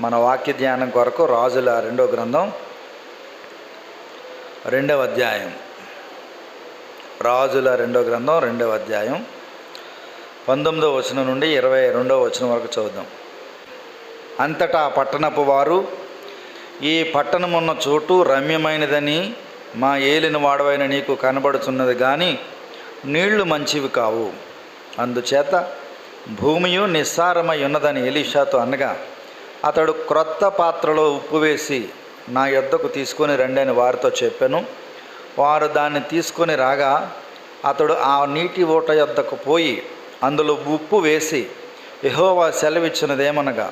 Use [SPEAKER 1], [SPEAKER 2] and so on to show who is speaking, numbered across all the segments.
[SPEAKER 1] మన వాక్య ధ్యానం కొరకు రాజుల 2వ గ్రంథం 2వ అధ్యాయం. రాజుల 2వ గ్రంథం 2వ అధ్యాయం 19వ వచనం నుండి 22వ వచనం వరకు చదువుదాం. అంతటా పట్టణపు వారు, ఈ పట్టణమున్న చోటు రమ్యమైనదని మా ఏలిన వాడవైన నీకు కనబడుతున్నది, కానీ నీళ్లు మంచివి కావు. అందుచేత భూమియు నిస్సారమై ఉన్నదని ఎలీషాతో అనగా, అతడు క్రొత్త పాత్రలో ఉప్పు వేసి నా యొద్దకు తీసుకొని రండి అని వారితో చెప్పాను. వారు దాన్ని తీసుకొని రాగా అతడు ఆ నీటి ఊట యొద్దకు పోయి అందులో ఉప్పు వేసి, యెహోవా సెలవిచ్చినదేమనగా,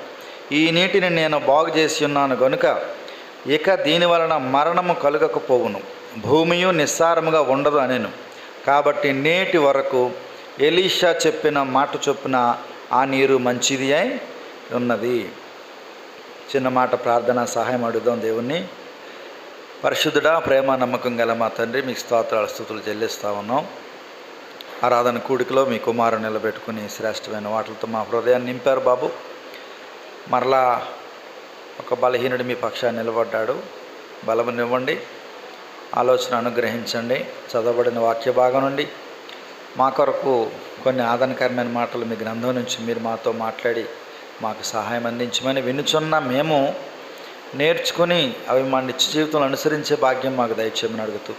[SPEAKER 1] ఈ నీటిని నేను బాగు చేసి ఉన్నాను గనుక ఇక దీని వలన మరణము కలుగకపోవును, భూమియు నిస్సారముగా ఉండదు అనెను. కాబట్టి నేటి వరకు ఎలీషా చెప్పిన మాట చొప్పున ఆ నీరు మంచిది అయి ఉన్నది. చిన్న మాట ప్రార్థన సహాయం అడుగుదాం దేవుణ్ణి. పరిశుద్ధుడా, ప్రేమ నమ్మకం గల మా తండ్రి, మీకు స్తోత్రాలు స్తుతులు చెల్లిస్తా ఉన్నాం. ఆరాధన కూడికలో మీ కుమారుని నిలబెట్టుకుని శ్రేష్టమైన వాటితో మా హృదయాన్ని నింపారు బాబు. మరలా ఒక బలహీనుడు మీ పక్షాన్ని నిలబడ్డాడు. బలమునివ్వండి, ఆలోచన అనుగ్రహించండి. చదవబడిన వాక్య భాగం నుండి మా కొరకు కొన్ని ఆదరణకరమైన మాటలు మీ గ్రంథం నుంచి మీరు మాతో మాట్లాడి మాకు సహాయం అందించమని వినుచున్న మేము నేర్చుకుని అవి మా నిత్య జీవితంలో అనుసరించే భాగ్యం మాకు దయచేయమని అడుగుతూ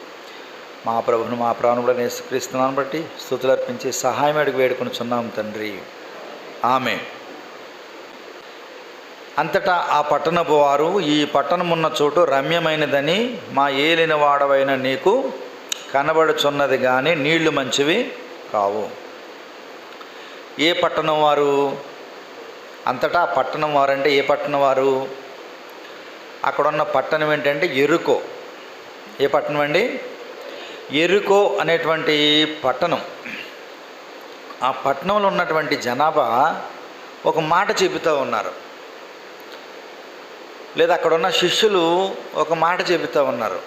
[SPEAKER 1] మా ప్రభువును మా ప్రాణులను యేసుక్రీస్తునామమును బట్టి స్తుతులు అర్పించి సహాయం అడిగి వేడుకొనుచున్నాం తండ్రి, ఆమేన్. అంతటా ఆ పట్టణపు వారు, ఈ పట్టణమున్న చోటు రమ్యమైనదని మా ఏలిన వాడవైన నీకు కనబడుచున్నది, కానీ నీళ్లు మంచివి కావు. ఏ పట్టణం వారు? అంతటా పట్టణం వారంటే ఏ పట్టణం వారు? అక్కడున్న పట్టణం ఏంటంటే ఎరుకో. ఏ పట్టణం అండి? ఎరుకో అనేటువంటి పట్టణం. ఆ పట్టణంలో ఉన్నటువంటి జనాభా ఒక మాట చెబుతూ ఉన్నారు, లేదా అక్కడున్న శిష్యులు ఒక మాట చెబుతూ ఉన్నారు.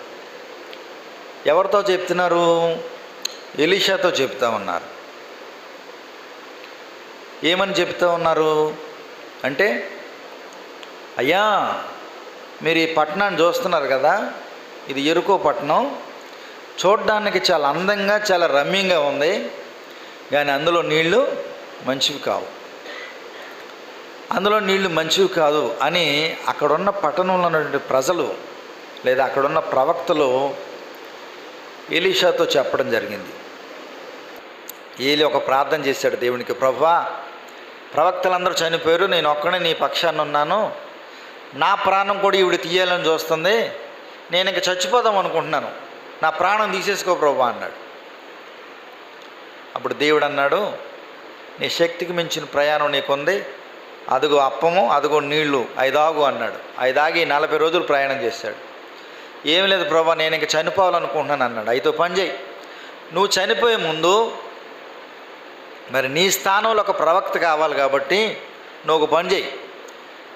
[SPEAKER 1] ఎవరితో చెప్తున్నారు? ఎలీషాతో చెప్తా ఉన్నారు. ఏమని చెప్తూ ఉన్నారు అంటే, అయ్యా మీరు ఈ పట్టణాన్ని చూస్తున్నారు కదా, ఇది ఎరుకో పట్టణం. చూడడానికి చాలా అందంగా చాలా రమ్యంగా ఉంది, కానీ అందులో నీళ్లు మంచివి కావు, అందులో నీళ్లు మంచివి కాదు అని అక్కడున్న పట్టణంలో ఉన్నటువంటి ప్రజలు లేదా అక్కడున్న ప్రవక్తలు ఎలీషాతో చెప్పడం జరిగింది. ఏలి ఒక ప్రార్థన చేశాడు దేవునికి, ప్రభువా ప్రవక్తలందరూ చనిపోయారు, నేను ఒక్కడే నీ పక్షాన్ని ఉన్నాను, నా ప్రాణం కూడా ఈవిడ తీయాలని చూస్తుంది, నేను ఇంక చచ్చిపోదాం అనుకుంటున్నాను, నా ప్రాణం తీసేసుకో ప్రభువా అన్నాడు. అప్పుడు దేవుడు అన్నాడు, నీ శక్తికి మించిన ప్రయాణం నీకుంది, అదుగో అప్పము అదుగో నీళ్లు, 5 ఆగు అన్నాడు. 5 ఆగి 40 రోజులు ప్రయాణం చేశాడు. ఏమి లేదు ప్రభువా, నేను ఇంక చనిపోవాలనుకుంటున్నాను అన్నాడు. అయితే పని చేయి, నువ్వు చనిపోయే ముందు మరి నీ స్థానంలో ఒక ప్రవక్త కావాలి కాబట్టి నువ్వు ఒక పని చేయి,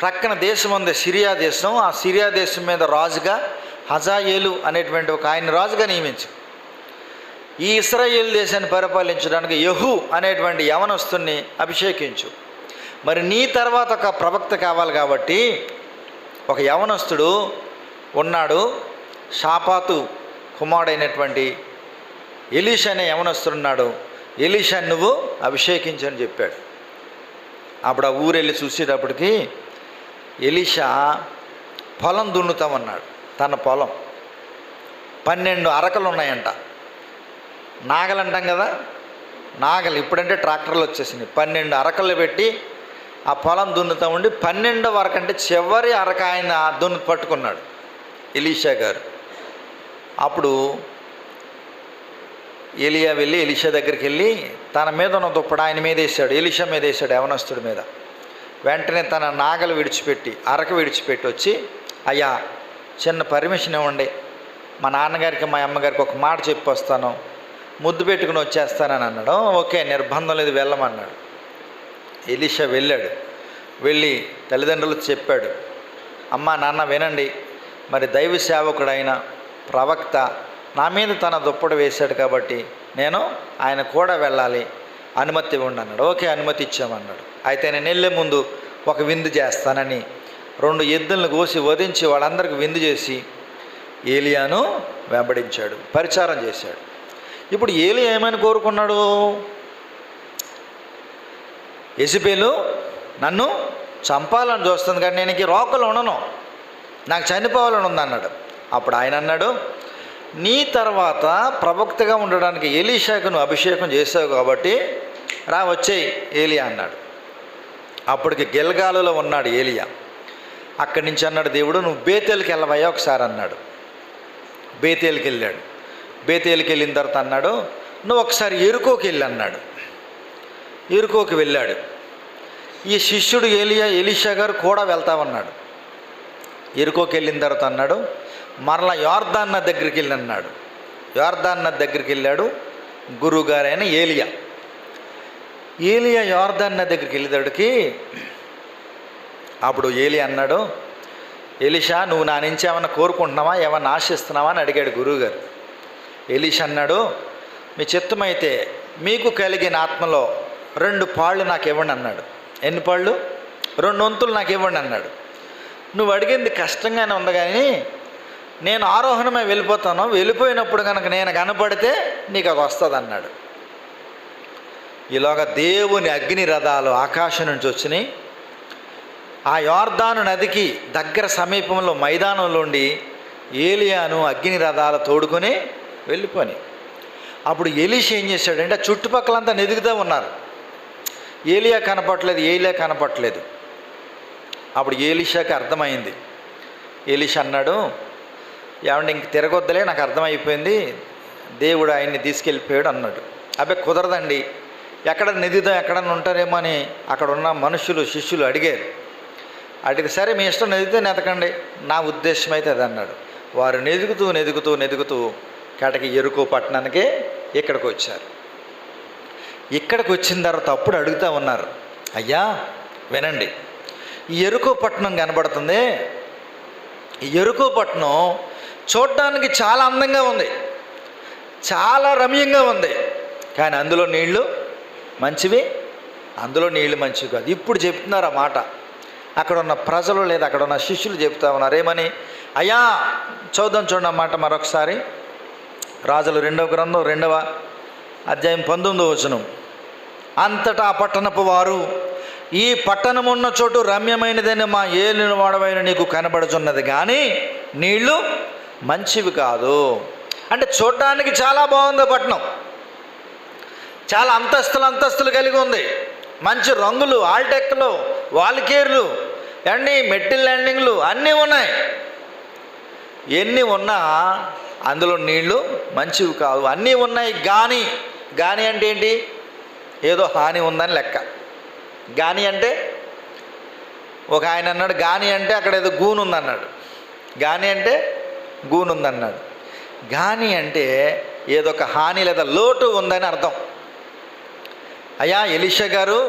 [SPEAKER 1] ప్రక్కన దేశం ఉంది సిరియా దేశం, ఆ సిరియా దేశం మీద రాజుగా హజాయేలు అనేటువంటి ఒక ఆయన రాజుగా నియమించు. ఈ ఇశ్రాయేలు దేశాన్ని పరిపాలించడానికి యెహూ అనేటువంటి యవనస్తుని అభిషేకించు. మరి నీ తర్వాత ఒక ప్రవక్త కావాలి కాబట్టి ఒక యవనస్తుడు ఉన్నాడు, షాపాతు కుమారుడైనటువంటి ఎలీషా అనే యవనస్తుడు ఉన్నాడు, ఎలీషా నువ్వు అభిషేకించని చెప్పాడు. అప్పుడు ఆ ఊరు వెళ్ళి చూసేటప్పటికి ఎలీషా పొలం దున్నుతామన్నాడు. తన పొలం 12 అరకలు ఉన్నాయంట. నాగలు అంటాం కదా, నాగలు ఇప్పుడంటే ట్రాక్టర్లు వచ్చేసినాయి. 12 అరకలు పెట్టి ఆ పొలం దున్నుతా ఉండి 12వ అరక అంటే చివరి అరక ఆయన దున్ను పట్టుకున్నాడు ఎలీషా గారు. అప్పుడు ఏలియా వెళ్ళి ఎలీషా దగ్గరికి వెళ్ళి తన మీద ఉన్న దుప్పటి ఆయన మీద వేసాడు, ఎలీషా మీద వేసాడు, యవనస్తుడి మీద. వెంటనే తన నాగలు విడిచిపెట్టి అరక విడిచిపెట్టి వచ్చి, అయ్యా చిన్న పర్మిషన్ ఇవ్వండి, మా నాన్నగారికి మా అమ్మగారికి ఒక మాట చెప్పి వస్తాను, ముద్దు పెట్టుకుని వచ్చేస్తానని అన్నాడు. ఓకే, నిర్బంధం లేదు, వెళ్ళమన్నాడు. ఎలీషా వెళ్ళాడు. వెళ్ళి తల్లిదండ్రులకు చెప్పాడు, అమ్మ నాన్న వినండి, మరి దైవ సేవకుడైన ప్రవక్త నా మీద తన దుప్పటి వేశాడు కాబట్టి నేను ఆయన కూడా వెళ్ళాలి, అనుమతి ఇవ్వండి అన్నాడు. ఓకే అనుమతి ఇచ్చామన్నాడు. అయితే నేను వెళ్ళే ముందు ఒక విందు చేస్తానని 2 ఎద్దులను కోసి వధించి వాళ్ళందరికీ విందు చేసి ఏలియాను వెంబడించాడు, పరిచారం చేశాడు. ఇప్పుడు ఏలియా ఏమని కోరుకున్నాడు? యెజెబెలు నన్ను చంపాలని చూస్తుంది కానీ నేను ఇంక రోకలు ఉండను, నాకు చనిపోవాలని ఉంది అన్నాడు. అప్పుడు ఆయన అన్నాడు, నీ తర్వాత ప్రవక్తగా ఉండడానికి ఎలీషాకు నువ్వు అభిషేకం చేసావు కాబట్టి రా వచ్చేయి ఏలియా అన్నాడు. అప్పటికి గిల్గాలులో ఉన్నాడు ఏలియా. అక్కడి నుంచి అన్నాడు దేవుడు, నువ్వు బేతేలుకి వెళ్ళవయ్యా ఒకసారి అన్నాడు. బేతేలుకి వెళ్ళాడు. బేతేలుకి వెళ్ళిన తర్వాత అన్నాడు, నువ్వు ఒకసారి ఎరుకోకి వెళ్ళి అన్నాడు. ఎరుకోకి వెళ్ళాడు. ఈ శిష్యుడు ఎలీషా గారు కూడా వెళ్తామన్నాడు. ఎరుకోకి వెళ్ళిన తర్వాత అన్నాడు, మరలా యోర్దాన్ నది దగ్గరికి వెళ్ళి అన్నాడు. యోర్దాన్ నది దగ్గరికి వెళ్ళాడు గురువుగారైన ఏలియా. యోర్దాన్ నది దగ్గరికి వెళ్ళేటడికి అప్పుడు ఏలియా అన్నాడు, ఎలీషా నువ్వు నా నుంచి ఏమన్నా కోరుకుంటున్నావా, ఏమన్నా ఆశిస్తున్నావా అని అడిగాడు గురువుగారు. ఎలీషా అన్నాడు, మీ చిత్తమైతే మీకు కలిగిన ఆత్మలో 2 పాళ్ళు నాకు ఇవ్వండి అన్నాడు. ఎన్ని పాళ్ళు? 2 వంతులు నాకు ఇవ్వండి అన్నాడు. నువ్వు అడిగింది కష్టంగానే ఉంది కానీ నేను ఆరోహణమే వెళ్ళిపోతాను, వెళ్ళిపోయినప్పుడు కనుక నేను కనపడితే నీకు అది వస్తుంది అన్నాడు. ఈలోగా దేవుని అగ్ని రథాలు ఆకాశం నుంచి వచ్చినాయి. ఆ యోర్దాను నదికి దగ్గర సమీపంలో మైదానంలో ఉండి ఏలియాను అగ్ని రథాలు తోడుకొని వెళ్ళిపోయి. అప్పుడు ఎలీషా ఏం చేశాడంటే చుట్టుపక్కలంతా నెదుగుతూ ఉన్నారు. ఏలియా కనపట్లేదు. అప్పుడు ఎలీషాకి అర్థమైంది. ఎలీషా అన్నాడు, ఏమంటే ఇంక తిరగొద్దలే, నాకు అర్థమైపోయింది, దేవుడు ఆయన్ని తీసుకెళ్ళిపోయాడు అన్నాడు. అబ్బే కుదరదండి, ఎక్కడ నెదుగుదాం ఎక్కడన్నా ఉంటారేమో అని అక్కడ ఉన్న మనుషులు శిష్యులు అడిగారు. అడిగితే సరే మీ ఇష్టం నెదిగితే నెతకండి, నా ఉద్దేశం అయితే అది అన్నాడు. వారు నెదుగుతూ కటకి ఎరుకో పట్టణానికే ఇక్కడికి వచ్చారు. ఇక్కడికి వచ్చిన తర్వాత అప్పుడు అడుగుతూ ఉన్నారు, అయ్యా వినండి, ఈ ఎరుకో పట్టణం కనబడుతుంది, ఈ ఎరుకో పట్టణం చూడటానికి చాలా అందంగా ఉంది, చాలా రమ్యంగా ఉంది, కానీ అందులో నీళ్లు మంచివి కాదు. ఇప్పుడు చెప్తున్నారు ఆ మాట. అక్కడ ఉన్న ప్రజలు లేదా అక్కడ ఉన్న శిష్యులు చెప్తా ఉన్నారు ఏమని? అయ్యా చూద్దాం చూడండి ఆ మాట మరొకసారి. రాజుల 2వ గ్రంథం 2వ అధ్యాయం 19వ వచనం. అంతటా ఆ పట్టణపు వారు, ఈ పట్టణమున్న చోటు రమ్యమైనదని మా ఏలిన వాడవైన నీకు కనబడుచున్నది కానీ నీళ్లు మంచివి కాదు. అంటే చూడటానికి చాలా బాగుంది పట్టణం, చాలా అంతస్తులు కలిగి ఉంది, మంచి రంగులు, ఆల్టెక్లు, వాల్కేర్లు, మెట్టిల్ ల్యాండింగ్లు అన్నీ ఉన్నాయి. ఎన్ని ఉన్నా అందులో నీళ్లు మంచివి కావు. అన్నీ ఉన్నాయి గాని అంటే ఏంటి? ఏదో హాని ఉందని లెక్క. గాని అంటే ఒక ఆయన అన్నాడు, గాని అంటే అక్కడ ఏదో గూను ఉందన్నాడు. గాని అంటే గూను ఉందన్నాడు. గాని అంటే ఏదో ఒక హాని లేదా లోటు ఉందని అర్థం. అయ్యా ఎలీషా గారు,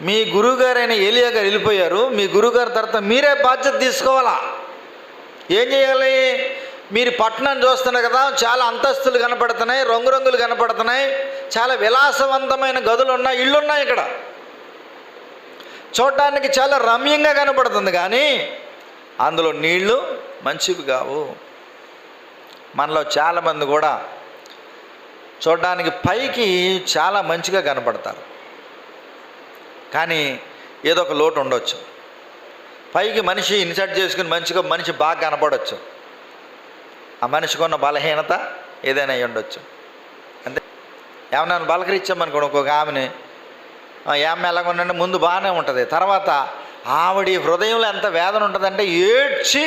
[SPEAKER 1] మీ గురువుగారైన ఏలియా గారు వెళ్ళిపోయారు, మీ గురువుగారి తర్వాత మీరే బాధ్యత తీసుకోవాలా. ఏం చేయాలి? మీరు పట్టణాన్ని చూస్తున్నారు కదా, చాలా అంతస్తులు కనపడుతున్నాయి, రంగురంగులు కనపడుతున్నాయి, చాలా విలాసవంతమైన గదులు ఉన్నాయి, ఇళ్ళు ఉన్నాయి, ఇక్కడ చూడటానికి చాలా రమ్యంగా కనపడుతుంది కానీ అందులో నీళ్లు మంచివి కావు. మనలో చాలామంది కూడా చూడడానికి పైకి చాలా మంచిగా కనపడతారు కానీ ఏదో ఒక లోటు ఉండొచ్చు. పైకి మనిషి ఇన్సర్ట్ చేసుకుని మనిషి బాగా కనపడవచ్చు, ఆ మనిషికి ఉన్న బలహీనత ఏదైనా అయి ఉండొచ్చు. అంతే. ఏమన్నా బలకరించామనుకోండి ఇంకొక ఆమెని, ఏమ ఎలాగ ఉండండి, ముందు బాగానే ఉంటుంది, తర్వాత ఆవిడ హృదయంలో ఎంత వేదన ఉంటుందంటే ఏడ్చి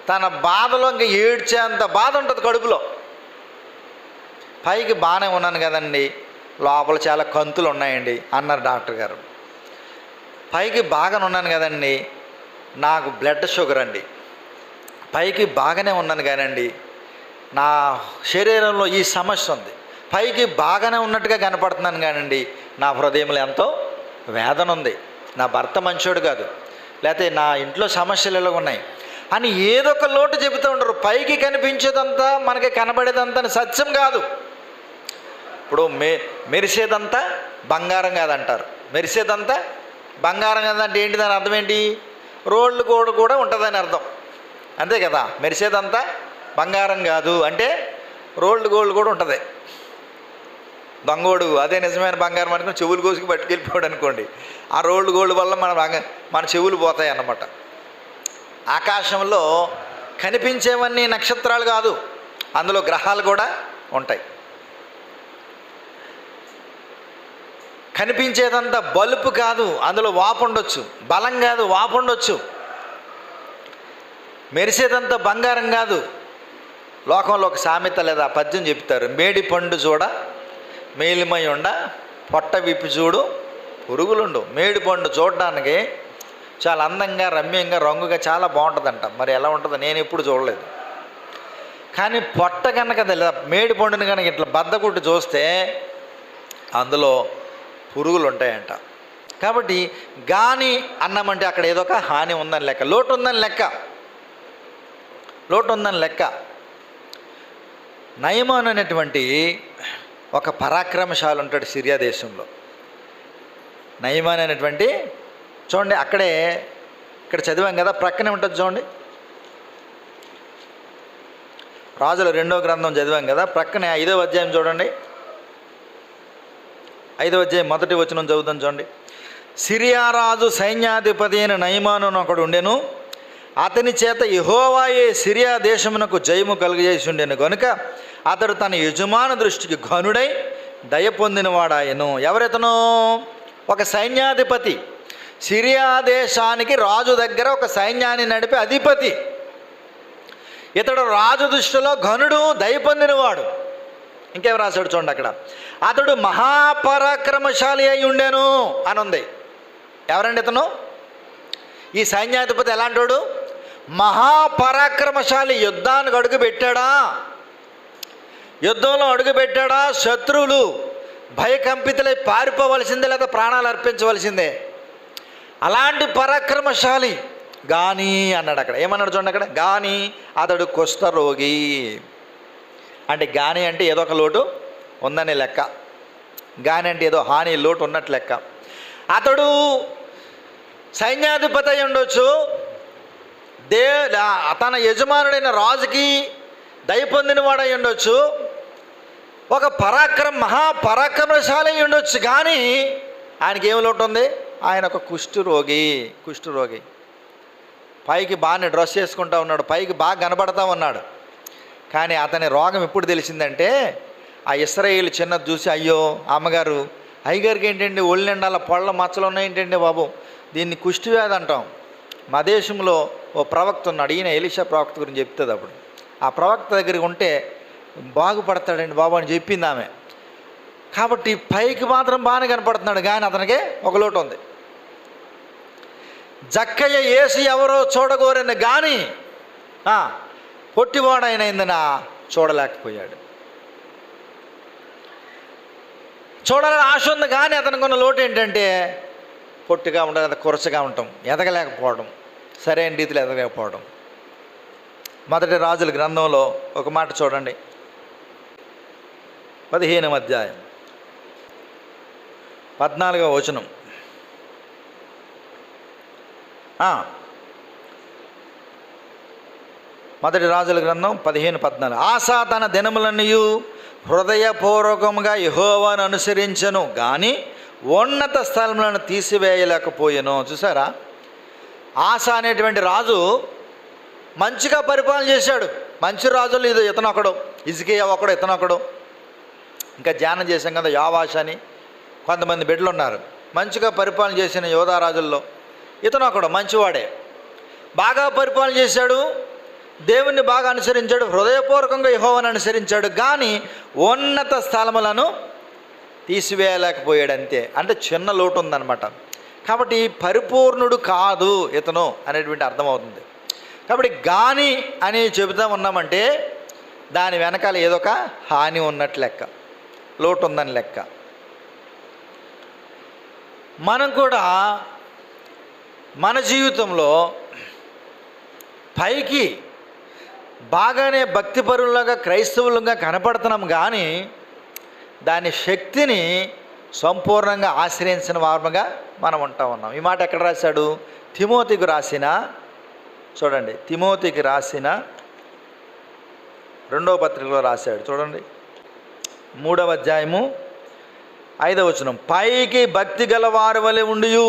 [SPEAKER 1] తన బాధలో ఇంకా ఏడ్చే అంత బాధ ఉంటుంది కడుపులో. పైకి బాగానే ఉన్నాను కదండి, లోపల చాలా కంతులు ఉన్నాయండి అన్నారు డాక్టర్ గారు. పైకి బాగానే ఉన్నాను కదండి, నాకు బ్లడ్ షుగర్ అండి. పైకి బాగానే ఉన్నాను కానండి, నా శరీరంలో ఈ సమస్య ఉంది. పైకి బాగానే ఉన్నట్టుగా కనపడుతున్నాను కానండి, నా హృదయంలో ఎంతో వేదన ఉంది, నా భర్త మంచోడు కాదు, లేకపోతే నా ఇంట్లో సమస్యలు ఎలా ఉన్నాయి అని ఏదో ఒక లోటు చెబుతూ ఉంటారు. పైకి కనిపించేదంతా మనకి కనబడేదంతా సత్యం కాదు. ఇప్పుడు మెరిసేదంతా బంగారం కాదంటారు. మెరిసేదంతా బంగారం కాదంటే ఏంటి? దాని అర్థం ఏంటి? రోళ్ళు గోల్డ్ కూడా ఉంటుందని అర్థం, అంతే కదా. మెరిసేదంతా బంగారం కాదు అంటే రోల్డ్ గోల్డ్ కూడా ఉంటుంది. దొంగోడు అదే నిజమైన బంగారం అనుకుని చెవులు కోసుకు పట్టుకెళ్ళిపోయాడు అనుకోండి, ఆ రోల్డ్ గోల్డ్ వల్ల మన చెవులు పోతాయి అన్నమాట. ఆకాశంలో కనిపించేవన్నీ నక్షత్రాలు కాదు, అందులో గ్రహాలు కూడా ఉంటాయి. కనిపించేదంతా బలుపు కాదు, అందులో వాపు ఉండొచ్చు. బలం కాదు, వాపు ఉండొచ్చు. మెరిసేదంతా బంగారం కాదు. లోకంలో ఒక సామెత లేదా పద్యం చెప్తారు, మేడి పండు చూడ మేలిమై ఉండ పొట్ట విప్పి చూడు పురుగులుండు. మేడి పండు చూడడానికి చాలా అందంగా రమ్యంగా రంగుగా చాలా బాగుంటుందంట. మరి ఎలా ఉంటుందో నేను ఎప్పుడు చూడలేదు. కానీ పొట్ట కనుక మేడి పండుని కనుక ఇట్లా బద్దకుట్టు చూస్తే అందులో పురుగులు ఉంటాయంట. కాబట్టి గాని అన్నామంటే అక్కడ ఏదో ఒక హాని ఉందని లెక్క, లోటు ఉందని లెక్క. నయమాన్ అనేటువంటి ఒక పరాక్రమశాలి ఉంటాడు సిరియా దేశంలో. నయమాన్ అనేటువంటి చూడండి, ఇక్కడ చదివాం కదా, ప్రక్కనే ఉంటుంది చూడండి. రాజుల 2వ గ్రంథం చదివాం కదా, ప్రక్కనే 5వ అధ్యాయం చూడండి. 5వ అధ్యాయం 1వ వచనం చదువుతాం చూడండి. సిరియా రాజు సైన్యాధిపతి అయిన నయమాను ఒకడు ఉండెను. అతని చేత యెహోవాయే సిరియా దేశమునకు జయము కలుగజేసి ఉండెను కనుక అతడు తన యజమాను దృష్టికి ఘనుడై దయ పొందినవాడాయను. ఎవరెతను? ఒక సైన్యాధిపతి, సిరియా దేశానికి రాజు దగ్గర ఒక సైన్యాన్ని నడిపే అధిపతి. ఇతడు రాజు దృష్టిలో ఘనుడు, దయ పొందినవాడు. ఇంకేం రాశాడు చూడండి అక్కడ, అతడు మహాపరాక్రమశాలి అయి ఉండెను అని ఉంది. ఎవరండి ఇతను? ఈ సైన్యాధిపతి ఎలాంటోడు? మహాపరాక్రమశాలి. యుద్ధానికి యుద్ధంలో అడుగుపెట్టాడా శత్రువులు భయకంపితులై పారిపోవలసిందే, లేదా ప్రాణాలు అర్పించవలసిందే. అలాంటి పరాక్రమశాలి. గాని అన్నాడు అక్కడ. ఏమన్నాడు చూడండి అక్కడ, గాని అతడు కుష్ఠరోగి. అంటే గాని అంటే ఏదో ఒక లోటు ఉందని లెక్క. గాని అంటే ఏదో హాని, లోటు ఉన్నట్టు లెక్క. అతడు సైన్యాధిపతి అయి ఉండొచ్చు, తన యజమానుడైన రాజుకి దయ పొందినవాడై ఉండొచ్చు, ఒక మహాపరాక్రమశాలి అయి ఉండొచ్చు. కానీ ఆయనకి ఏం లోటు ఉంది? ఆయన ఒక కుష్ఠరోగి. పైకి బాగానే డ్రెస్ చేసుకుంటూ ఉన్నాడు, పైకి బాగా కనబడతా ఉన్నాడు. కానీ అతని రోగం ఎప్పుడు తెలిసిందంటే, ఆ ఇశ్రాయేలు చిన్నది చూసి, అయ్యో అమ్మగారు, అయ్యగారికి ఏంటండి ఒళ్ళు నిండాల పొళ్ళ మచ్చలు ఉన్నాయేంటండి బాబు, దీన్ని కుష్ఠవ్యాధి అంటాం. మా దేశంలో ఓ ప్రవక్త ఉన్నాడు, ఈయన ఎలీషా ప్రవక్త గురించి చెప్తుంది. అప్పుడు ఆ ప్రవక్త దగ్గరికి ఉంటే బాగుపడతాడండి బాబు అని చెప్పింది ఆమె. కాబట్టి పైకి మాత్రం బాగానే కనపడుతున్నాడు, కానీ అతనికి ఒక లోటు ఉంది. జక్కయ్య యేసు ఎవరో చూడగోరని కానీ పొట్టివాడైనందున చూడలేకపోయాడు. చూడాలని ఆశ ఉంది, కానీ అతనికి ఉన్న లోటు ఏంటంటే పొట్టిగా ఉండదు, అది కురచగా ఉండటం, ఎదగలేకపోవడం, సరైన రీతిలో ఎదగలేకపోవడం. మొదటి రాజుల గ్రంథంలో ఒక మాట చూడండి, 15వ అధ్యాయం 14వ వచనం. మొదటి రాజుల గ్రంథం 15:14. ఆసా తన దినములన్నీ హృదయపూర్వకముగా యెహోవాను అనుసరించను, కానీ ఉన్నత స్థలములను తీసివేయలేకపోయాను. చూసారా, ఆసా అనేటువంటి రాజు మంచిగా పరిపాలన చేశాడు. మంచి రాజులు ఇతను ఒకడు, హిజ్కియా ఒకడు, ఇతను ఒకడు. ఇంకా ధ్యానం చేశాం కదా, యోవాషు అని కొంతమంది బిడ్డలు ఉన్నారు. మంచిగా పరిపాలన చేసిన యోధా రాజుల్లో ఇతను ఒకడు, మంచివాడే. బాగా పరిపాలన చేశాడు, దేవుణ్ణి బాగా అనుసరించాడు, హృదయపూర్వకంగా యెహోవాను అనుసరించాడు, కానీ ఉన్నత స్థలములను తీసివేయలేకపోయాడు. అంతే. అంటే చిన్న లోటు ఉందన్నమాట. కాబట్టి పరిపూర్ణుడు కాదు ఇతను అనేటువంటి అర్థమవుతుంది. కాబట్టి గాని అని చెబుతా ఉన్నామంటే దాని వెనకాల ఏదో ఒక హాని ఉన్నట్టు లెక్క, లోటు ఉందని లెక్క. మనం కూడా మన జీవితంలో పైకి బాగానే భక్తిపరులుగా క్రైస్తవులుగా కనపడుతున్నాం, కానీ దాని శక్తిని సంపూర్ణంగా ఆశ్రయించిన వారముగా మనం ఉంటా ఉన్నాం. ఈ మాట ఎక్కడ రాశాడు? తిమోతికి రాసిన, చూడండి, తిమోతికి రాసిన 2వ పత్రికలో రాశాడు. చూడండి, 3వ అధ్యాయము 5వ వచనం. పైకి భక్తి గల వారి వలె ఉండియు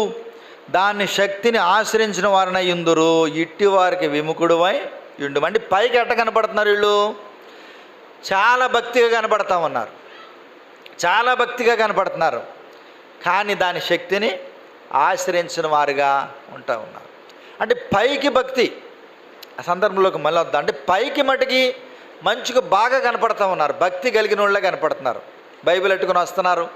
[SPEAKER 1] దాన్ని శక్తిని ఆశ్రయించిన వారినై యుందురు, ఇట్టి వారికి విముఖుడువై ఉండు. అంటే పైకి ఎట్ట కనపడుతున్నారు వీళ్ళు? చాలా భక్తిగా కనపడతా ఉన్నారు, చాలా భక్తిగా కనపడుతున్నారు, కానీ దాని శక్తిని ఆశ్రయించిన వారుగా ఉంటా ఉన్నారు. అంటే పైకి భక్తి, ఆ సందర్భంలోకి మళ్ళీ వద్దాం. అంటే పైకి మటుకి మంచిగా బాగా కనపడతా ఉన్నారు, భక్తి కలిగిన వాళ్ళే కనపడుతున్నారు. బైబిల్ ఎట్టుకుని వస్తున్నారు,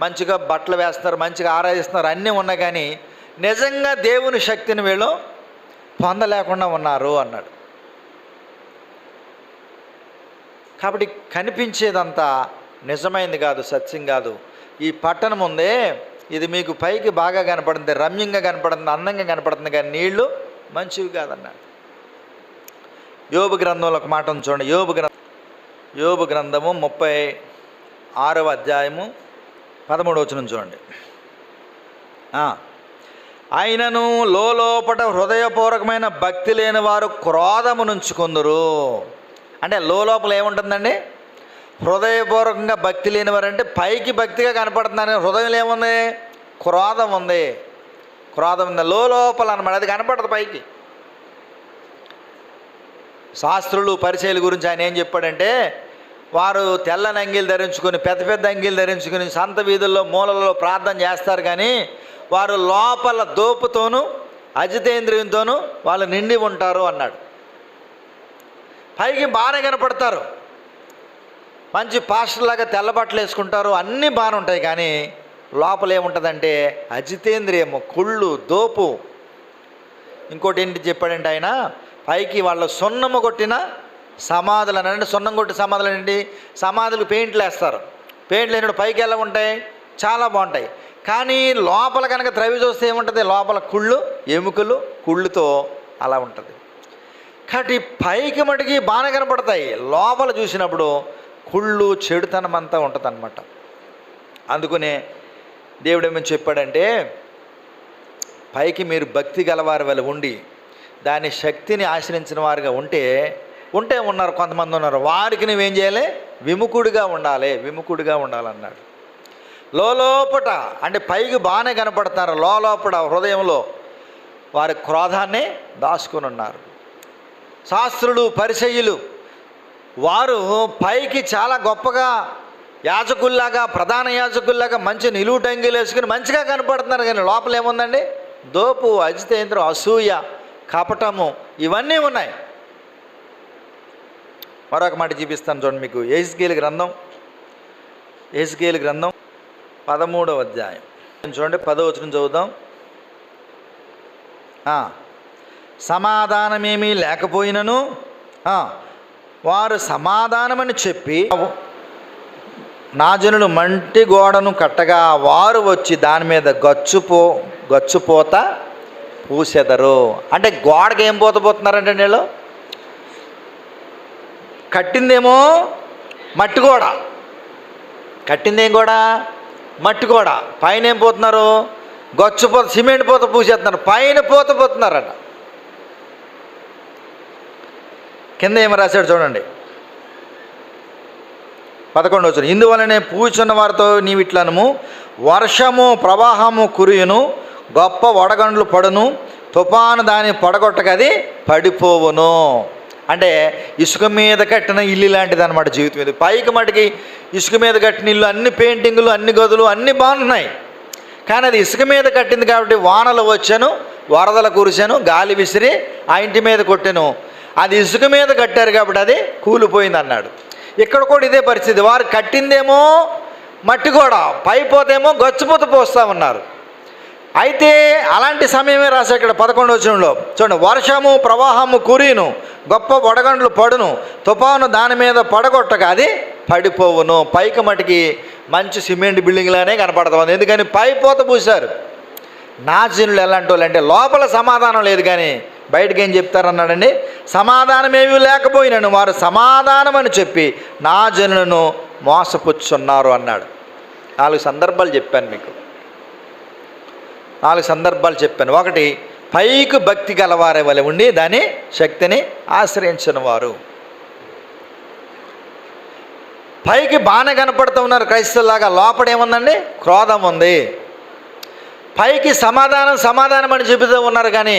[SPEAKER 1] మంచిగా బట్టలు వేస్తున్నారు, మంచిగా ఆరాధిస్తున్నారు, అన్నీ ఉన్నాయి, కానీ నిజంగా దేవుని శక్తిని వీళ్ళు పొందలేకుండా ఉన్నారు అన్నాడు. కాబట్టి కనిపించేదంతా నిజమైంది కాదు, సత్యం కాదు. ఈ పట్టణం ఉందే, ఇది మీకు పైకి బాగా కనపడుతుంది, రమ్యంగా కనపడుతుంది, అందంగా కనపడుతుంది, కానీ నీళ్లు మంచివి కాదన్నాడు. యోబు గ్రంథంలో ఒక మాట ఉంది చూడండి. యోబు గ్రంథము 36వ అధ్యాయము 13వ వచనం చూడండి. ఆయనను లోపట హృదయపూర్వకమైన భక్తి లేని వారు క్రోధము నుంచుకుందరు. అంటే లోపల ఏముంటుందండి? హృదయపూర్వకంగా భక్తి లేనివారు అంటే పైకి భక్తిగా కనపడుతుందని, హృదయంలో ఏముంది? క్రోధం ఉంది, క్రోధం ఉంది లోపల అనమాట, అది కనపడదు పైకి. శాస్త్రులు పరిచయుల గురించి ఆయన ఏం చెప్పాడంటే, వారు తెల్లని అంగీలు ధరించుకొని, పెద్ద పెద్ద అంగీలు ధరించుకొని సంత వీధుల్లో మూలలో ప్రార్థన చేస్తారు, కానీ వారు లోపల దోపుతోనూ అజితేంద్రియంతోనూ వాళ్ళు నిండి ఉంటారు అన్నాడు. పైకి బాగానే కనపడతారు, మంచి పాస్టర్లాగా తెల్ల బట్టలు వేసుకుంటారు, అన్నీ బాగానే ఉంటాయి, కానీ లోపల ఏముంటుందంటే అజితేంద్రియము, కుళ్ళు, దోపు. ఇంకోటి ఏంటి చెప్పాడంటే ఆయన, పైకి వాళ్ళ సున్నము కొట్టిన సమాధులు అని. అంటే సున్నం కొట్టి సమాధులు ఏంటి? సమాధులకు పెయింట్లు వేస్తారు, పెయింట్లు వేసినప్పుడు పైకి ఎలా ఉంటాయి? చాలా బాగుంటాయి, కానీ లోపల కనుక త్రవి చూస్తే ఏముంటుంది? లోపల కుళ్ళు, ఎముకలు, కుళ్ళుతో అలా ఉంటుంది. కాబట్టి పైకి మటుకి బాగా కనపడతాయి, లోపల చూసినప్పుడు కుళ్ళు, చెడుతనం అంతా ఉంటుంది అన్నమాట. అందుకనే దేవుడు ఏమని చెప్పాడంటే, పైకి మీరు భక్తి గలవారి వల్ల ఉండి దాని శక్తిని ఆశ్రయించిన వారుగా ఉంటే ఉన్నారు, కొంతమంది ఉన్నారు, వారికి నువ్వేం చేయాలి? విముఖుడిగా ఉండాలి, విముఖుడిగా ఉండాలన్నాడు. లోపట అంటే పైకి బాగానే కనపడుతున్నారు, లోపట హృదయంలో వారి క్రోధాన్ని దాచుకొని ఉన్నారు. శాస్త్రులు పరిచయులు వారు పైకి చాలా గొప్పగా యాజకుల్లాగా, ప్రధాన యాజకుల్లాగా మంచి నిలువుటంగిలు వేసుకుని మంచిగా కనపడుతున్నారు, కానీ లోపల ఏముందండి? దోపు, అజితేంద్రం, అసూయ, కపటము, ఇవన్నీ ఉన్నాయి. మరొక మాట చూపిస్తాను చూడండి మీకు. యెహెజ్కేలు గ్రంథం 13వ అధ్యాయం చూడండి, 10వ వచనం చదువుదాం. సమాధానమేమీ లేకపోయినను వారు సమాధానమని చెప్పి నా జనులు మంటి గోడను కట్టగా వారు వచ్చి దాని మీద గచ్చుపోత పూసెదరు. అంటే గోడకి ఏం పోతున్నారంటే, వీళ్ళు కట్టిందేమో మట్టి గోడ, కట్టిందేం గోడ? మట్టి గోడ. పైన ఏం పోతున్నారు? గచ్చుపోత, సిమెంట్ పోత పూసేస్తున్నారు, పైన పోతున్నారట. కింద ఏమి రాశాడు చూడండి, 11వ వచనం. ఇందువలనే పూచున్న వారితో నీవిట్లనము, వర్షము ప్రవాహము కురియును, గొప్ప వడగండ్లు పడును, తుఫాను దాన్ని పడగొట్టక అది పడిపోవును. అంటే ఇసుక మీద కట్టిన ఇల్లు లాంటిది అనమాట జీవితం ఇది. పైకి మటుకి ఇసుక మీద కట్టిన ఇల్లు, అన్ని పెయింటింగులు, అన్ని గదులు అన్నీ బాగున్నాయి, కానీ అది ఇసుక మీద కట్టింది కాబట్టి వానలు వచ్చాను, వరదలు కురిశాను, గాలి విసిరి ఆ ఇంటి మీద కొట్టాను. అది ఇసుక మీద కట్టారు కాబట్టి అది కూలిపోయింది అన్నాడు. ఇక్కడ కూడా ఇదే పరిస్థితి. వారు కట్టిందేమో మట్టి గోడ, పైపోతేమో గచ్చుపోత పోస్తూ ఉన్నారు. అయితే అలాంటి సమయమే రాశా ఇక్కడ 11వ వచనంలో చూడండి. వర్షము ప్రవాహము కురియును, గొప్ప వడగండ్లు పడును, తుఫాను దాని మీద పడగొట్టగా అది పడిపోవును. పైకి మటుకి మంచి సిమెంట్ బిల్డింగ్లానే కనపడుతుంది, ఎందుకని పైపోత పూశారు. నా జనులు ఎలాంటి వాళ్ళు అంటే లోపల సమాధానం లేదు, కానీ బయటకు ఏం చెప్తారన్నాడండి? సమాధానం ఏమీ లేకపోయినాను వారు సమాధానం అని చెప్పి నా జనులను మోసపుచ్చున్నారు అన్నాడు. 4 సందర్భాలు చెప్పాను మీకు. 4 సందర్భాలు చెప్పాను. ఒకటి, పైకి భక్తి గలవారే వలె ఉండి దాని శక్తిని ఆశ్రయించిన వారు. పైకి బాగానే కనపడుతూ ఉన్నారు క్రైస్తవులాగా, లోపల ఏముందండి? క్రోధం ఉంది. పైకి సమాధానం అని చెబుతూ ఉన్నారు, కానీ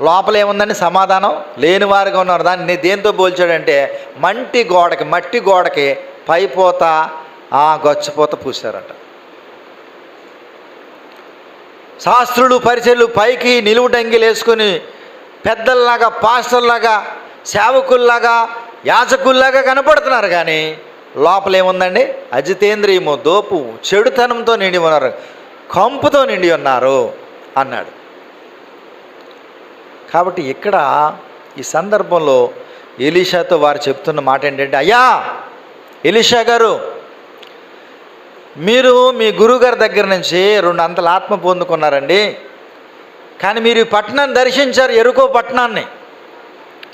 [SPEAKER 1] లోపల ఏముందండి? సమాధానం లేని వారుగా ఉన్నారు. దాన్ని దేంతో పోల్చాడంటే మట్టి గోడకి పైపోత గొచ్చపోత పూసారట. శాస్త్రులు పరిచయులు పైకి నిలువుటంగిలు వేసుకొని పెద్దల్లాగా, పాస్టర్లాగా, సేవకుల్లాగా, యాజకుల్లాగా కనపడుతున్నారు, కానీ లోపల ఏముందండి? అజితేంద్రియము, దోపు, చెడుతనంతో నిండి ఉన్నారు, కంపుతో నిండి ఉన్నారు అన్నాడు. కాబట్టి ఇక్కడ ఈ సందర్భంలో ఎలీషాతో వారు చెప్తున్న మాట ఏంటంటే, అయ్యా ఎలీషా గారు, మీరు మీ గురువుగారి దగ్గర నుంచి 2 అంతల ఆత్మ పొందుకున్నారండి, కానీ మీరు ఈ పట్టణాన్ని దర్శించారు, యెరికో పట్టణాన్ని.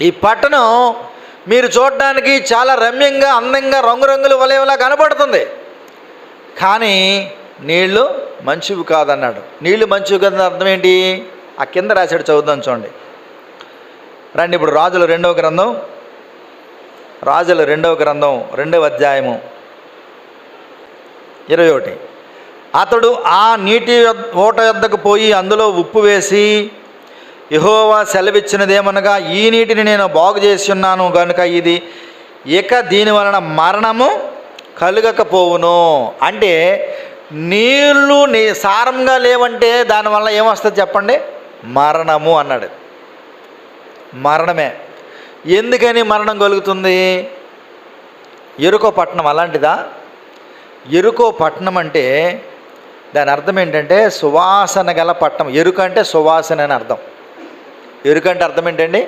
[SPEAKER 1] ఈ పట్టణం మీరు చూడడానికి చాలా రమ్యంగా, అందంగా, రంగురంగుల వలయంలా కనపడుతుంది, కానీ నీళ్లు మంచివి కాదన్నాడు. నీళ్లు మంచివి కాదని అర్థం ఏంటి? ఆ కింద రాశాడు, చదువుదాం చూడండి. రండి ఇప్పుడు రాజుల 2వ గ్రంథం 2వ అధ్యాయము 21. అతడు ఆ నీటి ఓట యొద్దకు పోయి అందులో ఉప్పు వేసి, యెహోవా సెలవిచ్చినదేమనగా, ఈ నీటిని నేను బాగు చేసి ఉన్నాను కనుక ఇక దీని వలన మరణము కలుగకపోవును. అంటే నీళ్ళు సారంగా లేవంటే దానివల్ల ఏమొస్తుంది చెప్పండి? మరణము అన్నాడు. మరణమే. ఎందుకని మరణం కలుగుతుంది? యెరికో పట్టణం అలాంటిదా? యెరికో పట్టణం అంటే దాని అర్థం ఏంటంటే సువాసన గల పట్టణం. యెరికో అంటే సువాసన అని అర్థం. యెరికో అంటే అర్థం ఏంటండి?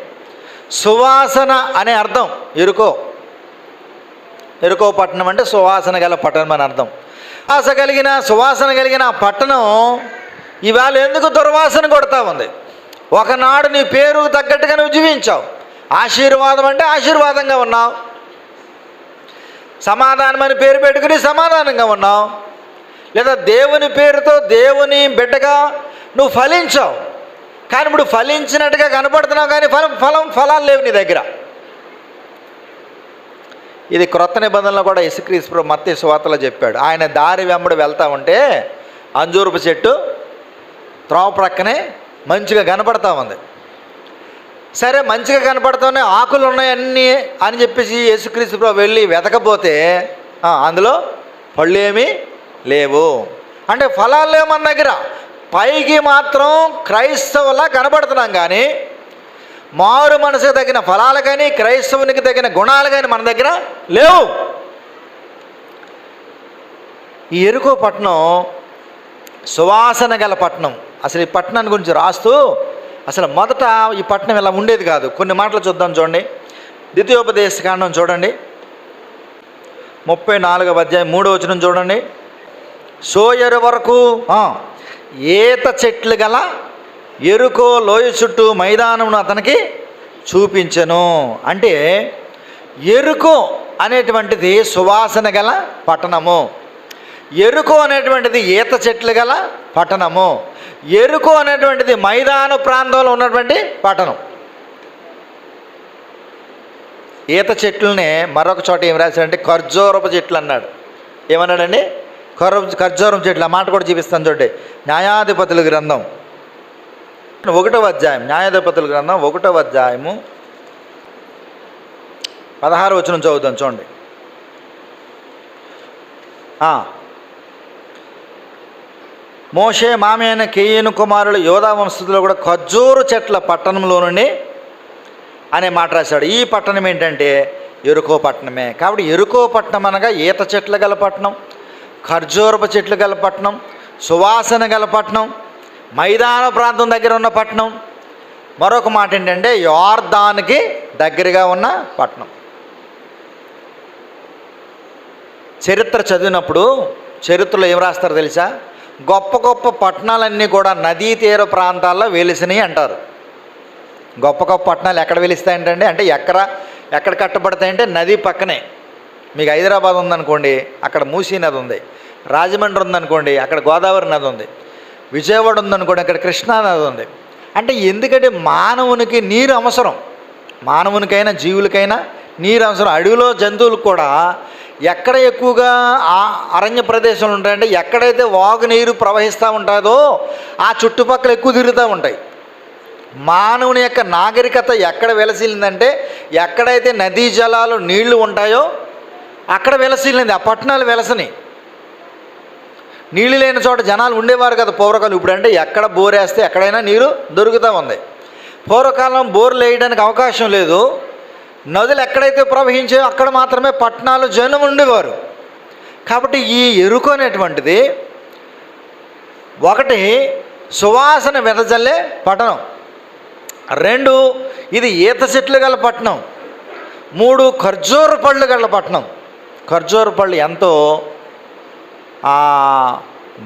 [SPEAKER 1] సువాసన అనే అర్థం. యెరికో పట్టణం అంటే సువాసన గల పట్టణం అని అర్థం. సువాసన కలిగిన పట్టణం ఇవాళ ఎందుకు దుర్వాసన కొడతా ఉంది? ఒకనాడు నీ పేరు తగ్గట్టుగా నువ్వు జీవించావు, ఆశీర్వాదం అంటే ఆశీర్వాదంగా ఉన్నావు, సమాధానం అని పేరు పెట్టుకుని సమాధానంగా ఉన్నావు, లేదా దేవుని పేరుతో దేవుని బిడ్డగా నువ్వు ఫలించావు, కానీ ఇప్పుడు ఫలించినట్టుగా కనపడుతున్నావు, కానీ ఫలాలు లేవు నీ దగ్గర. ఇది క్రొత్త నిబంధనలో కూడా యేసుక్రీస్తు ప్రభువు మత్తయి సువార్తలో చెప్పాడు. ఆయన దారి వెంబడి వెళ్తూ ఉంటే అంజూరపు చెట్టు త్రోవ ప్రక్కనే మంచిగా కనపడతా ఉంది. సరే, మంచిగా కనపడుతూనే ఆకులు ఉన్నాయి అన్నీ అని చెప్పేసి యేసుక్రీస్తు ప్రభు వెళ్ళి వెతకపోతే అందులో పళ్ళు ఏమీ లేవు. అంటే ఫలాలు లేవు మన దగ్గర. పైకి మాత్రం క్రైస్తవులా కనపడుతున్నాం, కానీ మారు మనసుకు తగిన ఫలాలు కానీ, క్రైస్తవునికి తగిన గుణాలు కానీ మన దగ్గర లేవు. ఈ యెరికో పట్టణం సువాసన గల పట్టణం. అసలు ఈ పట్టణాన్ని గురించి రాస్తూ అసలు మొదట ఈ పట్టణం ఇలా ఉండేది కాదు. కొన్ని మాటలు చూద్దాం చూడండి. ద్వితీయోపదేశకాండం చూడండి, 34వ అధ్యాయం 3వ వచనం చూడండి. సోయరు వరకు ఈత చెట్లు గల యెరికో లోయ చుట్టూ మైదానమును అతనికి చూపించెను. అంటే యెరికో అనేటువంటిది సువాసన గల పట్టణము. యెరికో అనేటువంటిది ఈత చెట్లు గల పట్టణము. యెరికో అనేటువంటిది మైదాన ప్రాంతంలో ఉన్నటువంటి పట్టణం. ఈత చెట్లనే మరొక చోట ఏం రాశాడంటే ఖర్జూరపు చెట్లు అన్నాడు. ఏమన్నాడండి? ఖర్జూరం చెట్లు. ఆ మాట కూడా చూపిస్తాను చూడండి. న్యాయాధిపతుల గ్రంథం 1వ అధ్యాయం, న్యాయాధిపతుల గ్రంథం 1వ అధ్యాయము 16వ వచనం చదువుతాం చూడండి. మోషే మామి అయిన కేయిను కుమారులు యోధా వంశస్థులు కూడా ఖర్జూరు చెట్ల పట్టణంలో నుండి అనే మాట రాశాడు. ఈ పట్టణం ఏంటంటే యెరికో పట్టణమే. కాబట్టి యెరికో పట్టణం అనగా ఈత చెట్లు గల పట్టణం, ఖర్జూరపు చెట్లు గల పట్టణం, సువాసన గల పట్టణం, మైదాన ప్రాంతం దగ్గర ఉన్న పట్టణం. మరొక మాట ఏంటంటే యోర్దానికి దగ్గరగా ఉన్న పట్టణం. చరిత్ర చదివినప్పుడు చరిత్రలో ఏం రాస్తారో తెలుసా? గొప్ప గొప్ప పట్టణాలన్నీ కూడా నదీ తీర ప్రాంతాల్లో వెలిసినాయి అంటారు. గొప్ప గొప్ప పట్టణాలు ఎక్కడ వెలుస్తాయంటే అంటే ఎక్కడ కట్టబడతాయంటే నది పక్కనే. మీకు హైదరాబాద్ ఉందనుకోండి, అక్కడ మూసీ నది ఉంది. రాజమండ్రి ఉందనుకోండి, అక్కడ గోదావరి నది ఉంది. విజయవాడ ఉందనుకోండి, అక్కడ కృష్ణా నది ఉంది. అంటే ఎందుకంటే మానవునికి నీరు అవసరం, మానవునికైనా జీవులకైనా నీరు అవసరం. అడవిలో జంతువులకు కూడా ఎక్కడ ఎక్కువగా అరణ్య ప్రదేశాలు ఉంటాయంటే ఎక్కడైతే వాగు నీరు ప్రవహిస్తూ ఉంటుందో ఆ చుట్టుపక్కల ఎక్కువ తిరుగుతూ ఉంటాయి. మానవుని యొక్క నాగరికత ఎక్కడ వెలసిల్లిందంటే ఎక్కడైతే నదీ జలాలు నీళ్లు ఉంటాయో అక్కడ వెలసిల్లింది. ఆ పట్టణాలు వెలసని. నీళ్ళు లేని చోట జనాలు ఉండేవారు కదా పూర్వకాలం. ఇప్పుడంటే ఎక్కడ బోరేస్తే ఎక్కడైనా నీరు దొరుకుతూ ఉంది. పూర్వకాలం బోర్లు వేయడానికి అవకాశం లేదు. నదులు ఎక్కడైతే ప్రవహించాయో అక్కడ మాత్రమే పట్టణాలు జనం ఉండేవారు. కాబట్టి ఈ ఎరుకు అనేటువంటిది ఒకటి సువాసన వెదజల్లే పట్టణం, 2 ఇది ఈత చెట్లు గల పట్టణం, 3 ఖర్జూర పళ్ళు గల పట్టణం. ఖర్జూర పళ్ళు ఎంతో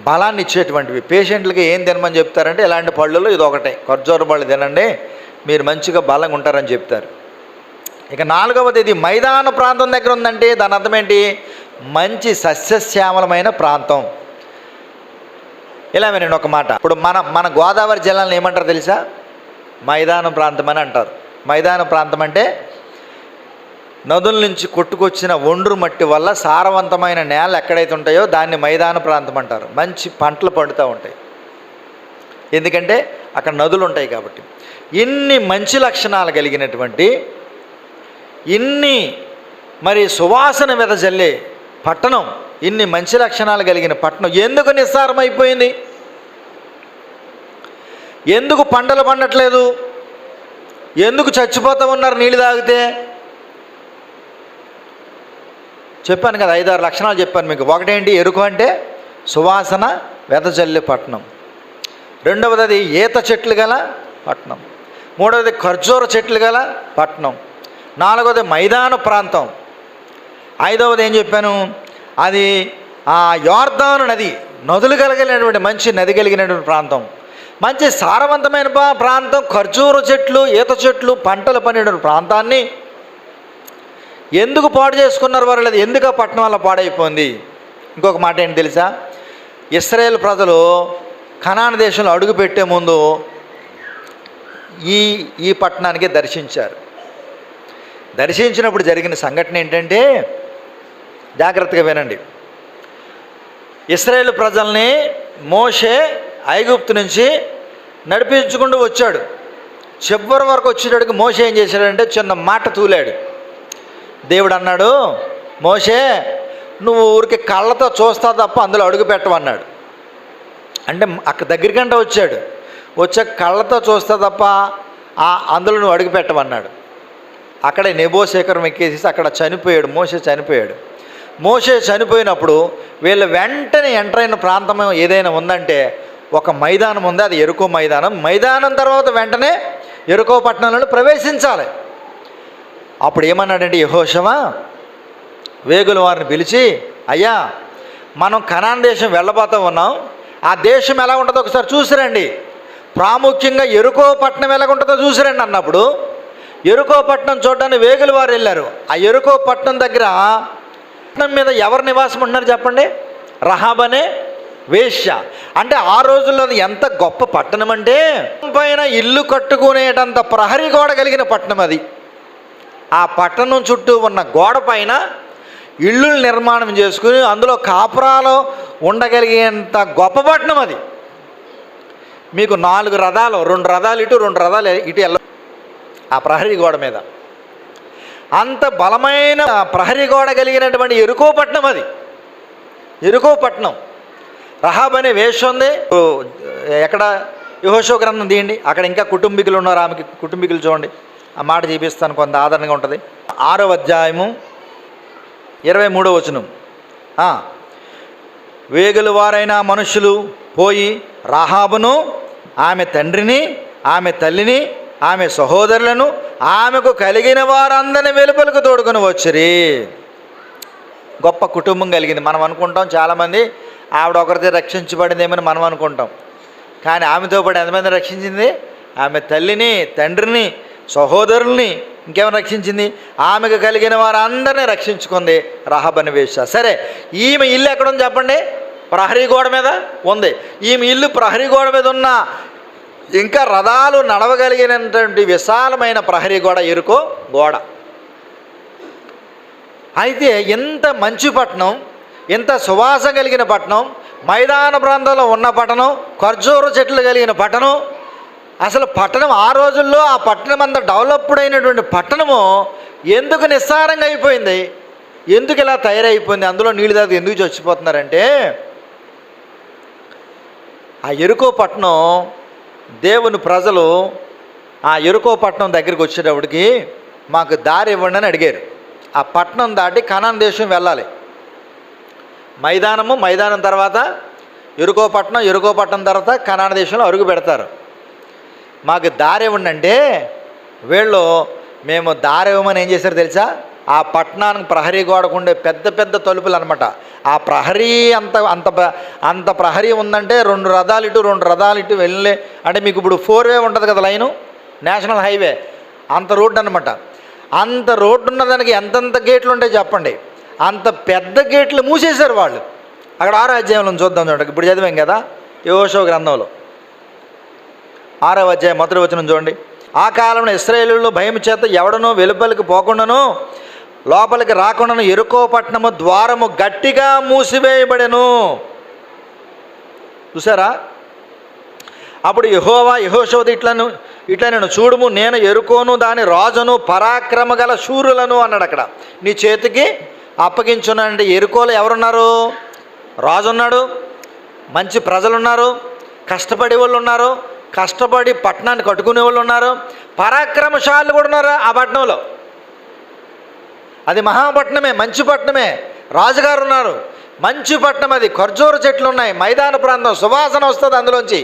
[SPEAKER 1] బలాన్ని ఇచ్చేటువంటివి. పేషెంట్లకి ఏం తినమని చెప్తారంటే ఇలాంటి పళ్ళలో ఇది ఒకటే, ఖర్జూర పళ్ళు తినండి మీరు మంచిగా బలంగా ఉంటారని చెప్తారు. ఇక 4వది ఇది మైదాన ప్రాంతం దగ్గర ఉందంటే దాని అర్థం ఏంటి? మంచి సస్యశ్యామలమైన ప్రాంతం. ఇలా వినండి ఒక మాట. ఇప్పుడు మన గోదావరి జిల్లాలను ఏమంటారు తెలుసా? మైదాన ప్రాంతం అని అంటారు. మైదాన ప్రాంతం అంటే నదుల నుంచి కొట్టుకొచ్చిన ఒండ్రు మట్టి వల్ల సారవంతమైన నేలలు ఎక్కడైతే ఉంటాయో దాన్ని మైదాన ప్రాంతం అంటారు. మంచి పంటలు పండుతూ ఉంటాయి, ఎందుకంటే అక్కడ నదులు ఉంటాయి కాబట్టి. ఇన్ని మంచి లక్షణాలు కలిగినటువంటి, ఇన్ని మరి సువాసన వెదజల్లే పట్టణం, ఇన్ని మంచి లక్షణాలు కలిగిన పట్టణం ఎందుకు నిస్సారమైపోయింది? ఎందుకు పంటలు పండట్లేదు? ఎందుకు చచ్చిపోతూ ఉన్నారు నీళ్ళు తాగితే? చెప్పాను కదా, 5-6 లక్షణాలు చెప్పాను మీకు. ఒకటేంటి? ఎరుకు అంటే సువాసన వెదజల్లే పట్టణం. 2వది అది ఈత చెట్లు గల పట్టణం. 3వది ఖర్జూర చెట్లు గల పట్టణం. 4వది మైదాన ప్రాంతం. 5వది ఏం చెప్పాను? అది యోర్దాను నది, నదులు కలిగినటువంటి మంచి నది కలిగినటువంటి ప్రాంతం, మంచి సారవంతమైన ప్రాంతం. ఖర్జూర చెట్లు, ఈత చెట్లు, పంటలు పండిన ప్రాంతాన్ని ఎందుకు పాడు చేసుకున్నారు వారు? లేదు, ఎందుకు ఆ పట్టణం వల్ల పాడైపోయింది? ఇంకొక మాట ఏంటి తెలుసా? ఇశ్రాయేలు ప్రజలు కనాను దేశంలో అడుగు పెట్టే ముందు ఈ పట్టణానికి దర్శించారు. దర్శించినప్పుడు జరిగిన సంఘటన ఏంటంటే, జాగ్రత్తగా వినండి. ఇశ్రాయేలు ప్రజల్ని మోషే ఐగుప్తు నుంచి నడిపించుకుంటూ వచ్చాడు. చివరి వరకు వచ్చేటడికి మోషే ఏం చేశాడంటే చిన్న మాట తూలాడు. దేవుడు అన్నాడు, మోషే నువ్వు ఊరికి కళ్ళతో చూస్తా తప్ప అందులో అడుగు పెట్టవన్నాడు. అంటే అక్కడ దగ్గరికంటే వచ్చాడు, వచ్చే కళ్ళతో చూస్తా తప్ప అందులో నువ్వు అడుగు పెట్టవన్నాడు. అక్కడే నెబో శిఖరం ఎక్కేసి అక్కడ చనిపోయాడు. మోషే చనిపోయాడు. మోషే చనిపోయినప్పుడు వీళ్ళు వెంటనే ఎంటర్ అయిన ప్రాంతం ఏదైనా ఉందంటే ఒక మైదానం ఉంది, అది ఎరుకో మైదానం. మైదానం తర్వాత వెంటనే ఎరుకో పట్టణంలో ప్రవేశించాలి. అప్పుడు ఏమన్నాడంటే యెహోషువ వేగుల వారిని పిలిచి, అయ్యా మనం కనాన్ దేశం వెళ్ళబోతూ ఉన్నాం, ఆ దేశం ఎలా ఉంటుందో ఒకసారి చూసిరండి, ప్రాముఖ్యంగా ఎరుకో పట్టణం ఎలా ఉంటుందో చూసిరండి అన్నప్పుడు ఎరుకో పట్టణం చూడడానికి వేగుల వారు వెళ్ళారు. ఆ ఎరుకో పట్టణం దగ్గర పట్టణం మీద ఎవరు నివాసం ఉంటున్నారు చెప్పండి? రహాబ్ అనే వేశ్య. అంటే ఆ రోజుల్లో అది ఎంత గొప్ప పట్టణం అంటే పైన ఇల్లు కట్టుకునేటంత ప్రహరీ గోడ కలిగిన పట్టణం అది. ఆ పట్టణం చుట్టూ ఉన్న గోడ పైన ఇళ్ళు నిర్మాణం చేసుకుని అందులో కాపురాలు ఉండగలిగేంత గొప్ప పట్టణం అది. మీకు 4 రథాలు, 2 రథాలు ఇటు 2 రథాలు ఇటు వెళ్ళ ఆ ప్రహరీ గోడ మీద. అంత బలమైన ప్రహరీ గోడ కలిగినటువంటి ఎరుకో పట్టణం అది. ఎరుకో పట్టణం. రహాబ్ అనే వేశ్య ఉంది. ఎక్కడ? యెహోషువ గ్రంథం తీయండి, అక్కడ ఇంకా కుటుంబీకులు ఉన్నారు. ఆమెకి కుటుంబీకులు చూడండి, ఆ మాట చూపిస్తాను, కొంత ఆదరణగా ఉంటుంది. 6వ అధ్యాయము 23వ వచనం. వేగుల వారైన మనుషులు పోయి రహాబును, ఆమె తండ్రిని, ఆమె తల్లిని, ఆమె సహోదరులను, ఆమెకు కలిగిన వారందరినీ వెలుపలకు తోడుకొని వచ్చిరి. గొప్ప కుటుంబం కలిగింది. మనం అనుకుంటాం చాలామంది ఆవిడ ఒకరితో రక్షించబడిందేమని మనం అనుకుంటాం, కానీ ఆమెతో పాటు ఎంతమంది రక్షించింది? ఆమె తల్లిని, తండ్రిని, సహోదరుల్ని, ఇంకేమైనా రక్షించింది? ఆమెకు కలిగిన వారందరినీ రక్షించుకుంది రహాబ్ అనే వేశ్య. సరే, ఈమె ఇల్లు ఎక్కడుంది చెప్పండి? ప్రహరీ గోడ మీద ఉంది. ఈమె ఇల్లు ప్రహరీ గోడ మీద ఉన్న ఇంకా రథాలు నడవగలిగినటువంటి విశాలమైన ప్రహరీ గోడ ఎరుకో గోడ. అయితే ఎంత మంచి పట్టణం, ఎంత సువాసన కలిగిన పట్టణం, మైదాన ప్రాంతంలో ఉన్న పట్టణం, ఖర్జూర చెట్లు కలిగిన పట్టణం. అసలు పట్టణం ఆ రోజుల్లో ఆ పట్టణం అంత డెవలప్డ్ అయినటువంటి పట్టణము ఎందుకు నిస్సారంగా అయిపోయింది, ఎందుకు ఇలా తయారైపోయింది, అందులో నీళ్ళు తాగి ఎందుకు చచ్చిపోతున్నారంటే, ఆ ఎరుకో పట్టణం దేవుని ప్రజలు ఆ ఎరుకో పట్టణం దగ్గరికి వచ్చేటప్పటికి మాకు దారి ఇవ్వండి అని అడిగారు. ఆ పట్టణం దాటి కనాన్ దేశం వెళ్ళాలి. మైదానం తర్వాత ఎరుకో పట్టణం తర్వాత కనాన్ దేశంలో అడుగు పెడతారు. మాకు దారి ఇవ్వండి అంటే వీళ్ళు మేము దారి ఇవ్వమని ఏం చేశారు తెలుసా, ఆ పట్టణానికి ప్రహరీ గోడకుండే పెద్ద పెద్ద తలుపులు అనమాట. ఆ ప్రహరీ అంత ప్రహరీ ఉందంటే 2 రథాలు ఇటు 2 రథాలు ఇటు వెళ్ళే, అంటే మీకు ఇప్పుడు 4 వే ఉంటుంది కదా లైను, నేషనల్ హైవే అంత రోడ్డు అనమాట. అంత రోడ్డు ఉన్నదానికి ఎంతెంత గేట్లు ఉంటాయి చెప్పండి. అంత పెద్ద గేట్లు మూసేశారు వాళ్ళు. అక్కడ 6వ అధ్యాయంలో చూద్దాం చూడండి. ఇప్పుడు చదివాం కదా యెహోషువ గ్రంథంలో 6వ అధ్యాయం మొదటి వచనం చూడండి. ఆ కాలంలో ఇశ్రాయేలీయులు భయం చేత ఎవడనూ వెలుపలికి పోకుండాను లోపలికి రాకుండాను యెరికో పట్టణము ద్వారము గట్టిగా మూసివేయబడెను. చూసారా? అప్పుడు యెహోవా యెహోషువతో ఇట్లా నేను చూడుము, నేను యెరికోను దాని రాజును పరాక్రమ గల శూరులను అన్నాడు. అక్కడ నీ చేతికి అప్పగించున్నానంటే యెరికోలో ఎవరున్నారు? రాజు ఉన్నాడు, మంచి ప్రజలు ఉన్నారు, కష్టపడే వాళ్ళు ఉన్నారు, కష్టపడి పట్టణాన్ని కట్టుకునే వాళ్ళు ఉన్నారు, పరాక్రమశాలు కూడా ఉన్నారు ఆ పట్టణంలో. అది మహాపట్నమే, మంచి పట్టణమే, రాజుగారు ఉన్నారు, మంచి పట్టణం. అది ఖర్జూర చెట్లు ఉన్నాయి, మైదాన ప్రాంతం, సువాసన వస్తుంది అందులోంచి,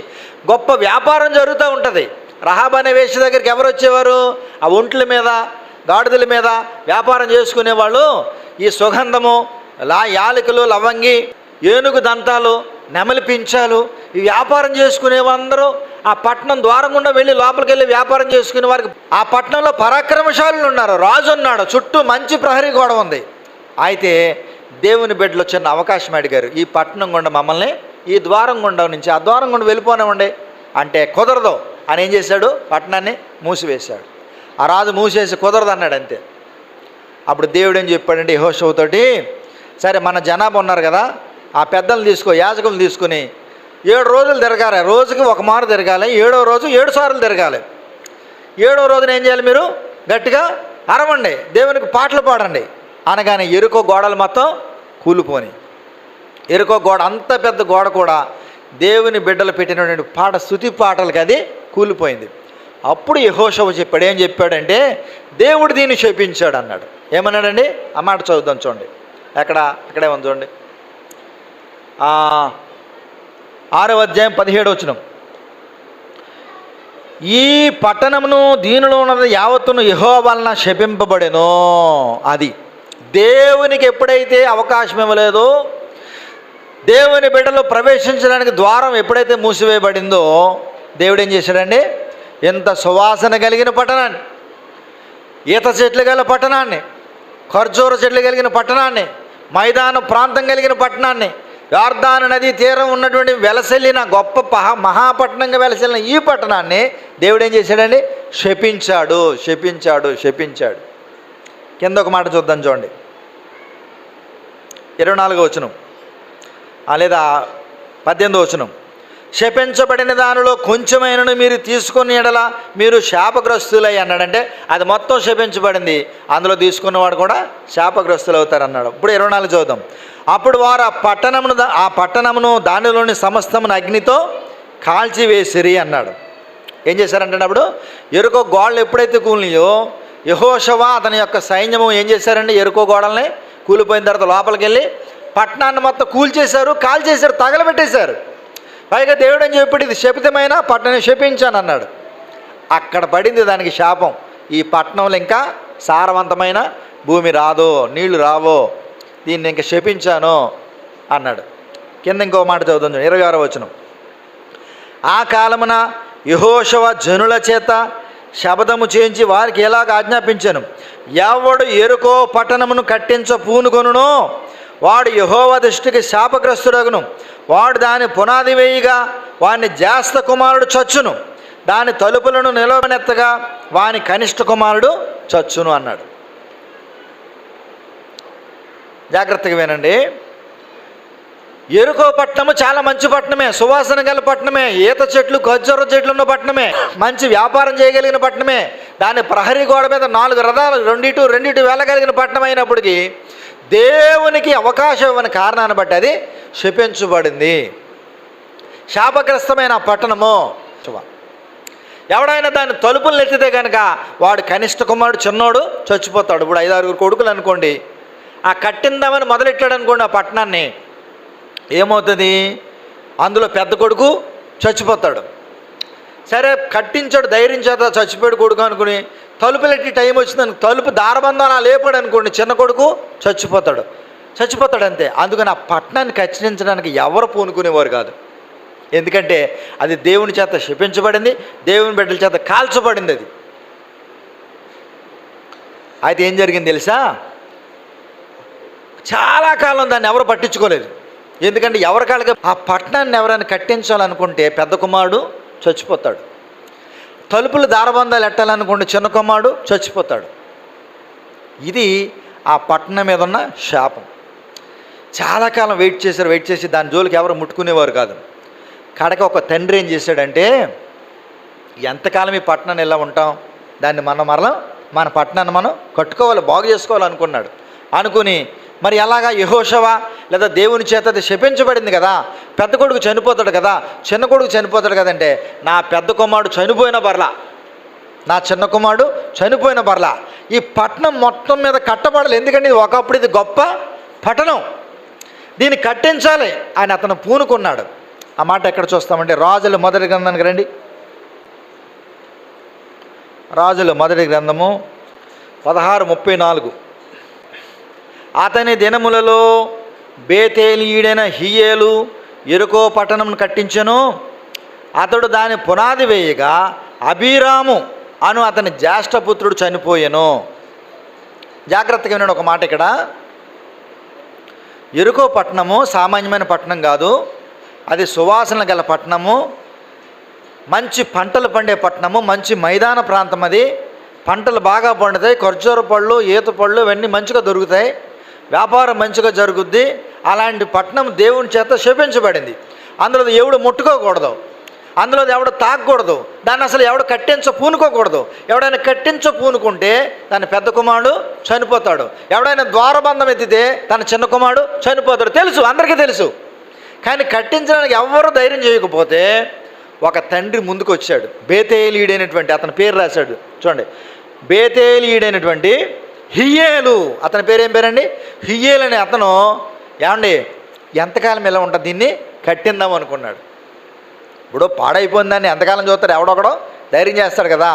[SPEAKER 1] గొప్ప వ్యాపారం జరుగుతూ ఉంటుంది. రహాబ్ అనే వేశ్య దగ్గరికి ఎవరు వచ్చేవారు? ఆ ఒంట్ల మీద గాడిదల మీద వ్యాపారం చేసుకునేవాళ్ళు. ఈ సుగంధము, యాలకులు, లవంగి, ఏనుగు దంతాలు, నెమలి పించాలు, ఈ వ్యాపారం చేసుకునే వాళ్ళందరూ ఆ పట్టణం ద్వారం గుండా వెళ్ళి లోపలికి వెళ్ళి వ్యాపారం చేసుకునే వారికి ఆ పట్టణంలో పరాక్రమశాలులు ఉన్నారు, రాజు ఉన్నాడు, చుట్టూ మంచి ప్రహరీ గోడ ఉంది. అయితే దేవుని బిడ్డలు చిన్న అవకాశం అడిగారు, ఈ పట్టణం గుండా మమ్మల్ని ఈ ద్వారం గుండా నుంచి ఆ ద్వారం గుండా వెళ్ళిపోనివ్వండి అంటే కుదరదు అని ఏం చేశాడు? పట్టణాన్ని మూసివేశాడు. ఆ రాజు మూసేసి కుదరదు అన్నాడు అంతే. అప్పుడు దేవుడు ఏం చెప్పాడంటే యెహోషువతోటి, సరే మన జనాభా ఉన్నారు కదా, ఆ పెద్దలు తీసుకో, యాజకులు తీసుకుని 7 రోజులు తిరగాలి, రోజుకి 1 మారు తిరగాలి, 7వ రోజు 7 సార్లు తిరగాలి. 7వ రోజున ఏం చేయాలి? మీరు గట్టిగా అరవండి, దేవునికి పాటలు పాడండి అనగానే యెరికో గోడలు మొత్తం కూలిపోని. యెరికో గోడ, అంత పెద్ద గోడ కూడా దేవుని బిడ్డలు పెట్టినటువంటి స్తుతి పాటలకి అది కూలిపోయింది. అప్పుడు యెహోషువ చెప్పాడు, ఏం చెప్పాడంటే దేవుడు దీన్ని శపించాడు అన్నాడు. ఏమన్నాడండి? ఆ మాట చదువుదాం చూడండి. అక్కడే ఉంది చూడండి, 6వ అధ్యాయం 17వ వచనం. ఈ పట్టణమును దీనిలో ఉన్నది యావత్తును యెహోవా వలన శపింపబడెను. అది దేవునికి ఎప్పుడైతే అవకాశం ఇవ్వలేదో, దేవుని బిడ్డలో ప్రవేశించడానికి ద్వారం ఎప్పుడైతే మూసివేయబడిందో, దేవుడు ఏం చేశాడండి? ఎంత సువాసన కలిగిన పట్టణాన్ని, ఈత చెట్లు గల పట్టణాన్ని, ఖర్జూర చెట్లు కలిగిన పట్టణాన్ని, మైదాన ప్రాంతం కలిగిన పట్టణాన్ని, యొర్దాను నది తీరం ఉన్నటువంటి వెలసెల్లిన గొప్ప మహాపట్టణంగా వెలసెల్లిన ఈ పట్టణాన్ని దేవుడు ఏం చేశాడండి? శపించాడు. కింద ఒక మాట చూద్దాం చూడండి, 24వ వచనం లేదా 18వ వచనం. శపించబడిన దానిలో కొంచెమైనను మీరు తీసుకుని ఎడల మీరు శాపగ్రస్తులై అన్నాడంటే అది మొత్తం శపించబడింది, అందులో తీసుకున్నవాడు కూడా శాపగ్రస్తులు అవుతారు అన్నాడు. ఇప్పుడు 24 చూద్దాం. అప్పుడు వారు ఆ పట్టణమును దానిలోని సమస్తమును అగ్నితో కాల్చివేసిరి అన్నాడు. ఏం చేశారంటే అప్పుడు యెరికో గోడలు ఎప్పుడైతే కూలినాయో యెహోషువ అతని యొక్క సైన్యము ఏం చేశారండి? యెరికో గోడల్ని కూలిపోయిన తర్వాత లోపలికి వెళ్ళి పట్టణాన్ని మొత్తం కూల్చేశారు, కాల్చేశారు, తగలబెట్టేశారు. పైగా దేవుడు అని చెప్పి ఇది శపితమైన పట్టణం శపించాను అన్నాడు. అక్కడ పడింది దానికి శాపం. ఈ పట్టణంలో ఇంకా సారవంతమైన భూమి రాదో, నీళ్లు రావో, దీన్ని ఇంకా శపించాను అన్నాడు. కింద ఇంకో మాట చదువుతాం 26వ వచనం. ఆ కాలమున యెహోషువ జనుల చేత శబదము చేయించి వారికి ఎలాగ ఆజ్ఞాపించాను, ఎవడు యెరికో పట్టణమును కట్టించ పూనుకొనునో వాడు యెహోవా దృష్టికి శాపగ్రస్తుడగును. వాడు దాని పునాది వేయగా వాని జ్యేష్ఠ కుమారుడు చచ్చును. దాని తలుపులను నిలవనెత్తగా వాని కనిష్ట కుమారుడు చచ్చును అన్నాడు. జాగ్రత్తగా వినండి. యెరికో పట్టణము చాలా మంచి పట్టణమే, సువాసన గల పట్టణమే, ఈత చెట్లు ఖర్జూర చెట్లు ఉన్న పట్టణమే, మంచి వ్యాపారం చేయగలిగిన పట్టణమే. దాని ప్రహరీ గోడ మీద 4 రథాలు రెండిటి వెళ్ళగలిగిన పట్టణం అయినప్పటికీ దేవునికి అవకాశం ఇవ్వని కారణాన్ని బట్టి అది శపించబడింది. శాపగ్రస్తమైన పట్టణము. ఎవడైనా దాని తలుపులు ఎత్తితే కనుక వాడు కనిష్ట కుమారుడు చిన్నోడు చచ్చిపోతాడు. ఇప్పుడు 5-6 కొడుకులు అనుకోండి, ఆ కట్టిందామని మొదలెట్టాడు అనుకోండి ఆ పట్టణాన్ని, ఏమవుతుంది? అందులో పెద్ద కొడుకు చచ్చిపోతాడు. సరే కట్టించాడు, ధైర్యం చేత చచ్చిపోయాడు కొడుకు అనుకుని తలుపులెట్టి టైం వచ్చిందని తలుపు దారబంధాలు లేపాడు అనుకోండి, చిన్న కొడుకు చచ్చిపోతాడు అంతే. అందుకని ఆ పట్టణాన్ని కచ్చిరించడానికి ఎవరు పూనుకునేవారు కాదు. ఎందుకంటే అది దేవుని చేత శపించబడింది, దేవుని బిడ్డల చేత కాల్చబడింది. అది అయితే ఏం జరిగింది తెలుసా? చాలా కాలం దాన్ని ఎవరు పట్టించుకోలేదు. ఎందుకంటే ఎవరి కాళ్ళకి ఆ పట్టణాన్ని ఎవరైనా కట్టించాలనుకుంటే పెద్ద కుమారుడు చచ్చిపోతాడు, తలుపులు దారబంధాలు ఎట్టాలనుకుంటే చిన్న కుమారుడు చచ్చిపోతాడు. ఇది ఆ పట్టణం మీద ఉన్న శాపం. చాలా కాలం వెయిట్ చేసి దాని జోలికి ఎవరు ముట్టుకునేవారు కాదు. కడక ఒక తండ్రి ఏం చేశాడంటే, ఎంతకాలం ఈ పట్టణాన్ని ఇలా ఉంటాం, దాన్ని మన పట్టణాన్ని మనం కట్టుకోవాలి, బాగు చేసుకోవాలనుకున్నాడు. అనుకుని మరి ఎలాగా యెహోషువ లేదా దేవుని చేత అది శపించబడింది కదా, పెద్ద కొడుకు చనిపోతాడు కదా, చిన్న కొడుకు చనిపోతాడు కదంటే, నా పెద్ద కుమారుడు చనిపోయిన బర్లా, నా చిన్న కుమారుడు చనిపోయిన బర్లా, ఈ పట్టణం మొత్తం మీద కట్టబడాలి. ఎందుకంటే ఒకప్పుడు ఇది గొప్ప పట్టణం, దీన్ని కట్టించాలి అని అతను పూనుకున్నాడు. ఆ మాట ఎక్కడ చూస్తామంటే రాజుల మొదటి గ్రంథానికి రండి. రాజుల మొదటి గ్రంథము 16:34. అతని దినములలో బేతేలీయుడైన హియేలు యెరికో పట్టణం కట్టించెను. అతడు దాని పునాది వేయగా అబీరాము అను అతని జ్యేష్ఠపుత్రుడు చనిపోయెను. జాగ్రత్తగా వినండి ఒక మాట ఇక్కడ. యెరికో పట్టణము సామాన్యమైన పట్టణం కాదు, అది సువాసన గల పట్టణము, మంచి పంటలు పండే పట్టణము, మంచి మైదాన ప్రాంతం. అది పంటలు బాగా పండుతాయి, ఖర్జూర పళ్ళు, ఈత పళ్ళు ఇవన్నీ మంచిగా దొరుకుతాయి, వ్యాపారం మంచిగా జరుగుద్ది. అలాంటి పట్టణం దేవుని చేత శపించబడింది. అందులో ఎవడు ముట్టుకోకూడదు, అందులో ఎవడు తాగకూడదు, దాన్ని అసలు ఎవడు పూనుకోకూడదు. ఎవడైనా పూనుకుంటే దాని పెద్ద కుమారుడు చనిపోతాడు. ఎవడైనా ద్వారబంధం ఎత్తితే తన చిన్న కుమారుడు చనిపోతాడు. తెలుసు, అందరికీ తెలుసు. కానీ కట్టించడానికి ఎవరు ధైర్యం చేయకపోతే ఒక తండ్రి ముందుకు వచ్చాడు. బేతేలీయుడైనటువంటి అతని పేరు రాశాడు చూడండి, బేతేలీయుడైనటువంటి హియేలు. అతని పేరు ఏం పేరండి? హియేలు అనే అతను ఏమండి ఎంతకాలం ఇలా ఉంటుంది, దీన్ని కట్టిందాం అనుకున్నాడు. ఇప్పుడు పాడైపోయిన దాన్ని ఎంతకాలం చూస్తాడు, ఎవడొకడో ధైర్యం చేస్తాడు కదా.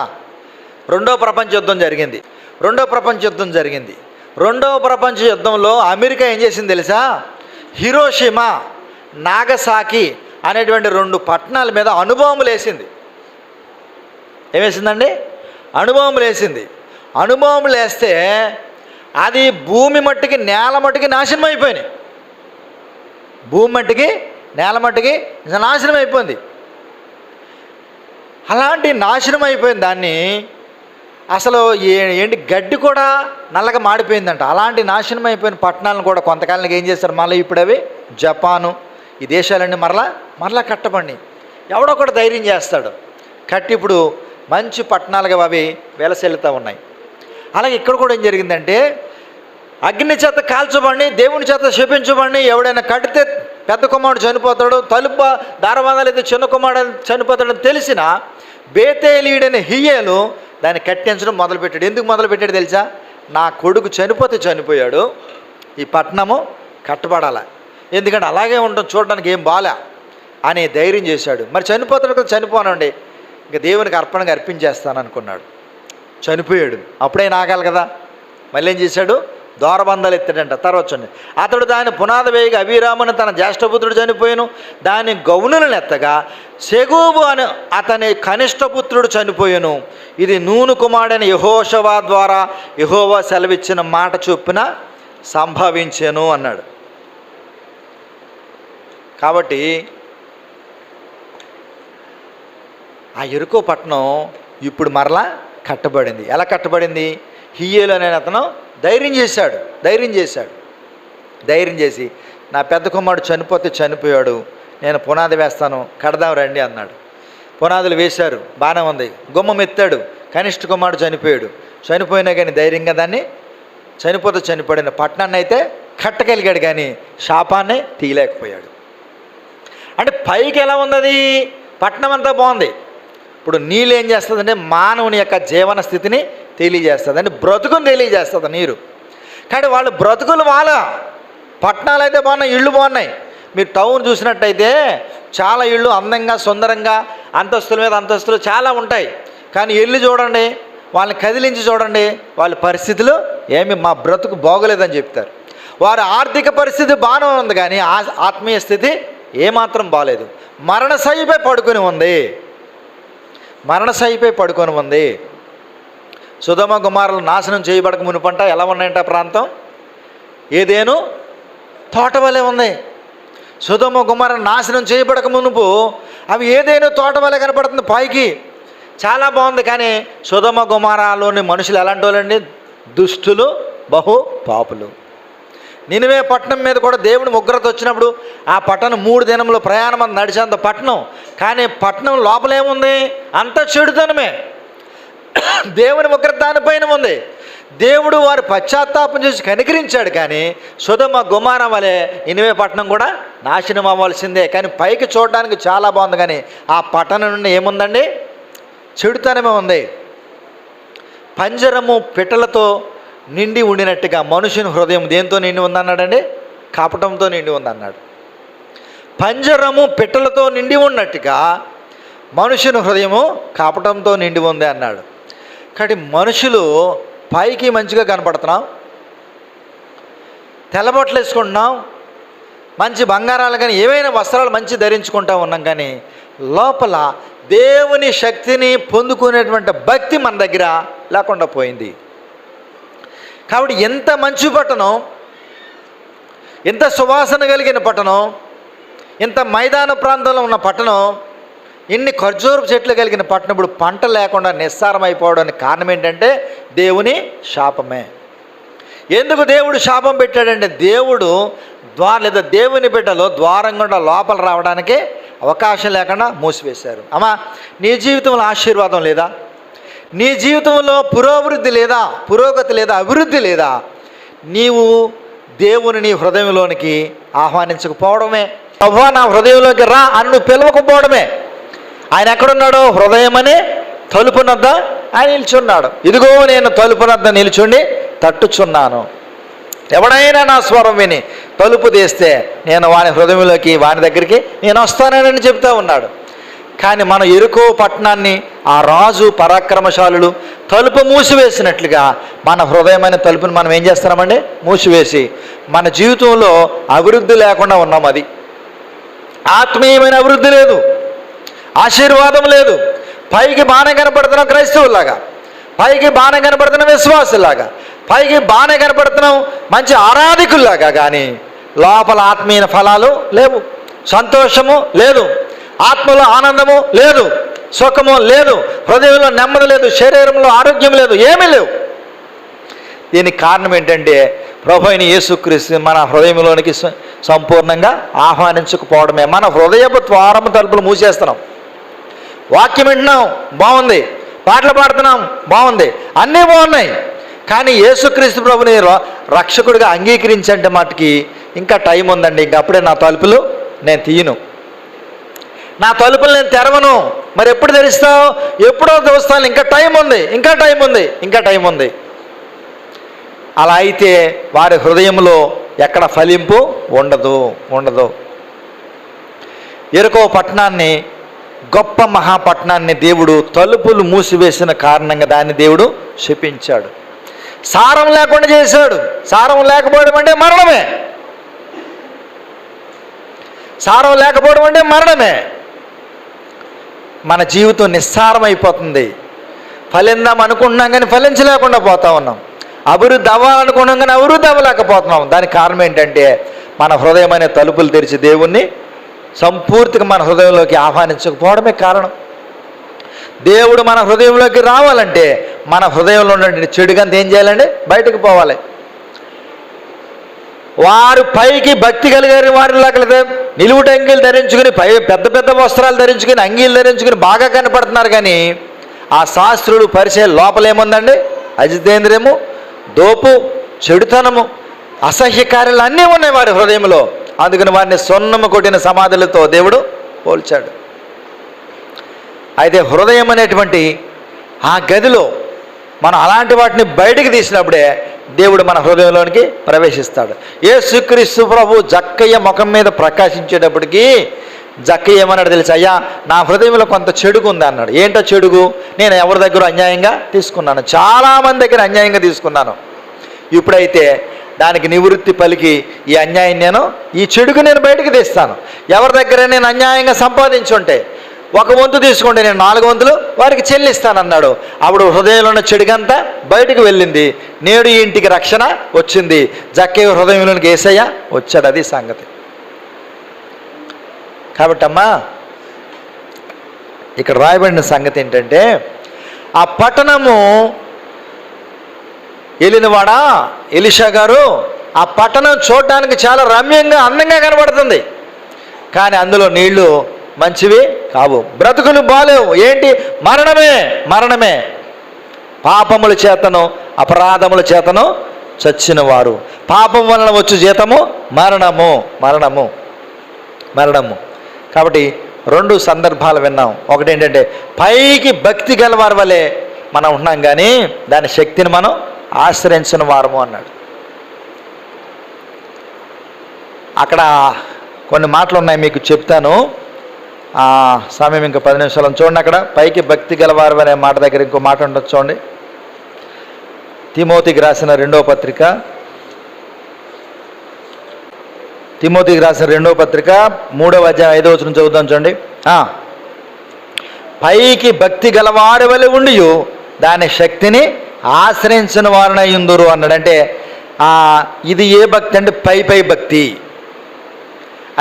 [SPEAKER 1] రెండో ప్రపంచ యుద్ధం జరిగింది. రెండవ ప్రపంచ యుద్ధంలో అమెరికా ఏం చేసింది తెలుసా? హిరోషిమా, నాగసాకి అనేటువంటి 2 పట్టణాల మీద అణుబాంబులు వేసింది. ఏమేసిందండి? అణుబాంబులు వేసింది. అణుబాంబులు వేస్తే అది భూమి మట్టికి నేల మట్టికి నాశనం అయిపోయినాయి. భూమి మట్టికి నేల మట్టికి నాశనం అయిపోయింది. అలాంటి నాశనం అయిపోయిన దాన్ని అసలు ఏంటి గడ్డి కూడా నల్లగా మాడిపోయిందంట. అలాంటి నాశనం అయిపోయిన పట్టణాలను కూడా కొంతకాలానికి ఏం చేస్తారు, మళ్ళీ ఇప్పుడు అవి జపాను ఈ దేశాలన్నీ మరలా కట్టబడి ఎవడో కూడా ధైర్యం చేస్తాడు, కట్టి ఇప్పుడు మంచి పట్టణాలుగా అవి వెలసెల్లుతూ ఉన్నాయి. అలాగే ఇక్కడ కూడా ఏం జరిగిందంటే, అగ్ని చేత కాల్చబడి దేవుని చేత శపించబడి ఎవడైనా కడితే పెద్ద కుమారుడు చనిపోతాడు, తలుపు దారబంధాలు అయితే చిన్న కుమారుడు చనిపోతాడని తెలిసిన బేతేలీయుడైన హియేలు దాన్ని కట్టించడం మొదలుపెట్టాడు. ఎందుకు మొదలుపెట్టాడు తెలుసా? నా కొడుకు చనిపోతే చనిపోయాడు, ఈ పట్టణము కట్టబడాల, ఎందుకంటే అలాగే ఉండడం చూడడానికి ఏం బాలే అని ధైర్యం చేశాడు. మరి చనిపోతాడు కదా, చనిపోనండి ఇంకా దేవునికి అర్పణగా అర్పించేస్తాను అనుకున్నాడు. చనిపోయాడు. అప్పుడే నాగాలి కదా. మళ్ళీ ఏం చేశాడు? ద్వారబంధాలు ఎత్తాడంట. తర్వాత చూడండి, అతడు దాని పునాది వేయగా అబీరామును తన జ్యేష్ఠపుత్రుడు చనిపోయాను. దాని గౌనులను ఎత్తగా సెగూబు అని అతని కనిష్టపుత్రుడు చనిపోయాను. ఇది నూను కుమారుడైన యెహోషువ ద్వారా యెహోవా సెలవిచ్చిన మాట చొప్పున సంభవించాను అన్నాడు. కాబట్టి ఆ యెరికో పట్టణం ఇప్పుడు మరలా కట్టబడింది. ఎలా కట్టబడింది? హియ్యేలు అనే అతను ధైర్యం చేసి నా పెద్ద కుమారుడు చనిపోతే చనిపోయాడు, నేను పునాది వేస్తాను, కడదాం రండి అన్నాడు. పునాదులు వేశారు, బాగానే ఉంది. గుమ్మం ఎత్తాడు, కనిష్ట కుమారుడు చనిపోయినా కానీ ధైర్యంగా దాన్ని చనిపోతే చనిపోయిన పట్టణాన్ని అయితే కట్టగలిగాడు, కానీ శాపాన్ని తీయలేకపోయాడు. అంటే పైకి ఎలా ఉంది? పట్టణం అంతా బాగుంది. ఇప్పుడు నీళ్ళు ఏం చేస్తుందంటే మానవుని యొక్క జీవన స్థితిని తెలియజేస్తుంది, అంటే బ్రతుకుని తెలియజేస్తుంది నీరు. కానీ వాళ్ళు బ్రతుకులు పట్టణాలు అయితే బాగున్నాయి, ఇళ్ళు బాగున్నాయి. మీరు టౌన్ చూసినట్టయితే చాలా ఇళ్ళు అందంగా సుందరంగా అంతస్తుల మీద అంతస్తులు చాలా ఉంటాయి. కానీ ఇల్లు చూడండి, వాళ్ళని కదిలించి చూడండి, వాళ్ళ పరిస్థితులు మా బ్రతుకు బాగోలేదని చెప్తారు. వారి ఆర్థిక పరిస్థితి బాగానే ఉంది, కానీ ఆత్మీయ స్థితి ఏమాత్రం బాగలేదు. మరణశయ్యపై పడుకొని ఉంది. సొదొమ గొమొర్రాలు నాశనం చేయబడక మునుపంట ఎలా ఉన్నాయంట ప్రాంతం? ఏదేను తోట వలె ఉంది. సొదొమ గొమొర్రా నాశనం చేయబడక మునుపు అవి ఏదేను తోట వలె కనపడుతుంది. పైకి చాలా బాగుంది, కానీ సొదొమ గొమొర్రాలోని మనుషులు ఎలాంటి వాళ్ళండి? దుష్టులు, బహు పాపులు. నినివే పట్టణం మీద కూడా దేవుని ఉగ్రత వచ్చినప్పుడు ఆ పట్టణం 3 దినములు ప్రయాణం అంత నడిచేంత పట్టణం, కానీ పట్టణం లోపలేముంది? అంత చెడుతనమే. దేవుని ఉగ్రత దానిపైన ఉంది. దేవుడు వారి పశ్చాత్తాపం చేసి కనికరించాడు, కానీ సొదొమ గొమొర్రా వలె నినివే పట్టణం కూడా నాశనం అవ్వాల్సిందే. కానీ పైకి చూడడానికి చాలా బాగుంది, కానీ ఆ పట్టణం నుండి ఏముందండి? చెడుతనమే ఉంది. పంజరము పిట్టలతో నిండి ఉండినట్టుగా మనుషుని హృదయం దేంతో నిండి ఉందన్నాడండి? కపటంతో నిండి ఉందన్నాడు. పంజరము పిట్టలతో నిండి ఉన్నట్టుగా మనుషుని హృదయము కపటంతో నిండి ఉంది అన్నాడు. కాబట్టి మనుషులు పైకి మంచిగా కనపడుతున్నాం, తెల్లబొట్లు వేసుకుంటున్నాం, మంచి బంగారాలు కానీ ఏవైనా వస్త్రాలు మంచి ధరించుకుంటూ ఉన్నాం, కానీ లోపల దేవుని శక్తిని పొందుకునేటువంటి భక్తి మన దగ్గర లేకుండా పోయింది. కాబట్టి ఎంత మంచి పట్టణం, ఎంత సువాసన కలిగిన పట్టణం, ఇంత మైదాన ప్రాంతంలో ఉన్న పట్టణం, ఇన్ని ఖర్జూరపు చెట్లు కలిగిన పట్టణం ఇప్పుడు పంట లేకుండా నిస్సారం అయిపోవడానికి కారణం ఏంటంటే దేవుని శాపమే. ఎందుకు దేవుడు శాపం పెట్టాడంటే దేవుడు లేదా దేవుని బిడ్డలో ద్వారం గుండా లోపల రావడానికి అవకాశం లేకుండా మూసివేశారు. అమ్మా, నీ జీవితంలో ఆశీర్వాదం లేదా? నీ జీవితంలో పురోగతి లేదా, అభివృద్ధి లేదా? నీవు దేవుని నీ హృదయంలోనికి ఆహ్వానించకపోవడమే. ప్రభువా నా హృదయంలోకి రా అని నువ్వు పిలవకపోవడమే. ఆయన ఎక్కడున్నాడో? హృదయమనే తలుపునద్ద ఆయన నిల్చున్నాడు. ఇదిగో నేను తలుపునద్ద నిల్చుండి తట్టుచున్నాను, ఎవడైనా నా స్వరం విని తలుపు తీస్తే నేను వాని హృదయంలోకి, వాని దగ్గరికి నేను వస్తానని చెప్తా ఉన్నాడు. కానీ మన యెరికో పట్టణాన్ని ఆ రాజు పరాక్రమశాలులు తలుపు మూసివేసినట్లుగా మన హృదయమైన తలుపుని మనం ఏం చేస్తున్నామండి? మూసివేసి మన జీవితంలో అభివృద్ధి లేకుండా ఉన్నాం. అది ఆత్మీయమైన అభివృద్ధి లేదు, ఆశీర్వాదం లేదు. పైకి బాగానే కనపడుతున్నాం క్రైస్తవులాగా, పైకి బాగానే కనపడుతున్నాం విశ్వాసులాగా, పైకి బాగానే కనపడుతున్నాం మంచి ఆరాధికుల్లాగా, కానీ లోపల ఆత్మీయ ఫలాలు లేవు, సంతోషము లేదు, ఆత్మలో ఆనందము లేదు, సుఖము లేదు, హృదయంలో నెమ్మది లేదు, శరీరంలో ఆరోగ్యం లేదు, ఏమీ లేవు. దీనికి కారణం ఏంటంటే ప్రభువైన యేసుక్రీస్తు మన హృదయంలోనికి సంపూర్ణంగా ఆహ్వానించకపోవడమే. మన హృదయపు ద్వారము తలుపులు మూసేస్తున్నాం. వాక్యం వింటున్నాం, బాగుంది, పాటలు పాడుతున్నాం, బాగుంది, అన్నీ బాగున్నాయి, కానీ యేసుక్రీస్తు ప్రభుని రక్షకుడిగా అంగీకరించంటే మటుకి ఇంకా టైం ఉందండి. ఇంక అప్పుడే నా తలుపులు నేను తీయను, నా తలుపులు నేను తెరవను. మరి ఎప్పుడు తెరుస్తావు? ఎప్పుడో చూస్తాను, ఇంకా టైం ఉంది. అలా అయితే వారి హృదయంలో ఎక్కడ ఫలింపు ఉండదు. యెరికో పట్టణాన్ని, గొప్ప మహాపట్టణాన్ని దేవుడు తలుపులు మూసివేసిన కారణంగా దాన్ని దేవుడు శపించాడు. సారం లేకుండా చేశాడు. సారం లేకపోవడం అంటే మరణమే. మన జీవితం నిస్సారం అయిపోతుంది. ఫలిందాం అనుకుంటున్నాం కానీ ఫలించలేకుండా పోతా ఉన్నాం. అభివృద్ధి అవ్వాలనుకున్నాం కానీ అభివృద్ధి అవ్వలేకపోతున్నాం. దానికి కారణం ఏంటంటే మన హృదయమైన తలుపులు తెరిచి దేవుణ్ణి సంపూర్తిగా మన హృదయంలోకి ఆహ్వానించకపోవడమే కారణం. దేవుడు మన హృదయంలోకి రావాలంటే మన హృదయంలో ఉన్న చెడుగంత ఏం చేయాలండి? బయటకు పోవాలి. వారు పైకి భక్తి కలిగారు, వారిలాగా నిలువుటంగీలు ధరించుకుని, పెద్ద పెద్ద వస్త్రాలు ధరించుకుని, అంగీలు ధరించుకుని బాగా కనపడుతున్నారు. కానీ ఆ శాస్త్రులు పరిచయం లోపలేముందండి? అజితేంద్రియము, దోపు, చెడుతనము, అసహ్య కార్యాలు అన్నీ ఉన్నాయి వారి హృదయంలో. అందుకని వారిని సొన్నము కొట్టిన సమాధులతో దేవుడు పోల్చాడు. అయితే హృదయం అనేటువంటి ఆ గదిలో మనం అలాంటి వాటిని బయటికి తీసినప్పుడే దేవుడు మన హృదయంలోనికి ప్రవేశిస్తాడు. యేసుక్రీస్తు ప్రభు జక్కయ్య ముఖం మీద ప్రకాశించేటప్పటికీ జక్కయ్య ఏమన్నాడు తెలుసు? అయ్యా, నా హృదయంలో కొంత చెడుగు ఉంది అన్నాడు. ఏంటో చెడుగు? నేను ఎవరి దగ్గర అన్యాయంగా తీసుకున్నాను, చాలామంది దగ్గర అన్యాయంగా తీసుకున్నాను. ఇప్పుడైతే దానికి నివృత్తి పలికి ఈ అన్యాయం ఈ చెడుగు నేను బయటకు తీస్తాను. ఎవరి దగ్గర నేను అన్యాయంగా సంపాదించుంటే 1 వంతు తీసుకుంటే నేను 4 వంతులు వారికి చెల్లిస్తానన్నాడు. అప్పుడు హృదయంలో ఉన్న చెడుగంతా బయటకు వెళ్ళింది. నేడు ఈ ఇంటికి రక్షణ వచ్చింది. జక్కయ్య హృదయంలోనికి యేసయ్య వచ్చాడు. అది సంగతి. కాబట్టి అమ్మా, ఇక్కడ రాయబడిన సంగతి ఏంటంటే, ఆ పట్టణము వెళ్ళినవాడా ఎలీషా గారు, ఆ పట్టణం చూడడానికి చాలా రమ్యంగా అందంగా కనబడుతుంది. కానీ అందులో నీళ్లు మంచివి కావు, బ్రతుకులు బాలేవు. ఏంటి? మరణమే, మరణమే. పాపముల చేతను అపరాధముల చేతను చచ్చిన వారు, పాపం వలన వచ్చు జీతము మరణము, మరణము, మరణము. కాబట్టి 2 సందర్భాలు విన్నాం. ఒకటి ఏంటంటే, పైకి భక్తి గలవారి వలె మనం ఉన్నాం, కానీ దాని శక్తిని మనం ఆశ్రయించిన వారము అన్నాడు. అక్కడ కొన్ని మాటలు ఉన్నాయి, మీకు చెప్తాను. సమయం ఇంకా 10 నిమిషాలు చూడండి. అక్కడ పైకి భక్తి గలవారు అనే మాట దగ్గర ఇంకో మాట ఉండొచ్చు చూడండి. తిమోతికి రాసిన 2వ పత్రిక, తిమోతికి రాసిన 2వ పత్రిక 3వ అధ్యాయం 5వ వచనం చదువుతాం చూడండి. పైకి భక్తి గలవారి వలె ఉండి దాని శక్తిని ఆశ్రయించిన వారినై ఉందురు అన్నాడంటే, ఇది ఏ భక్తి అంటే పై భక్తి.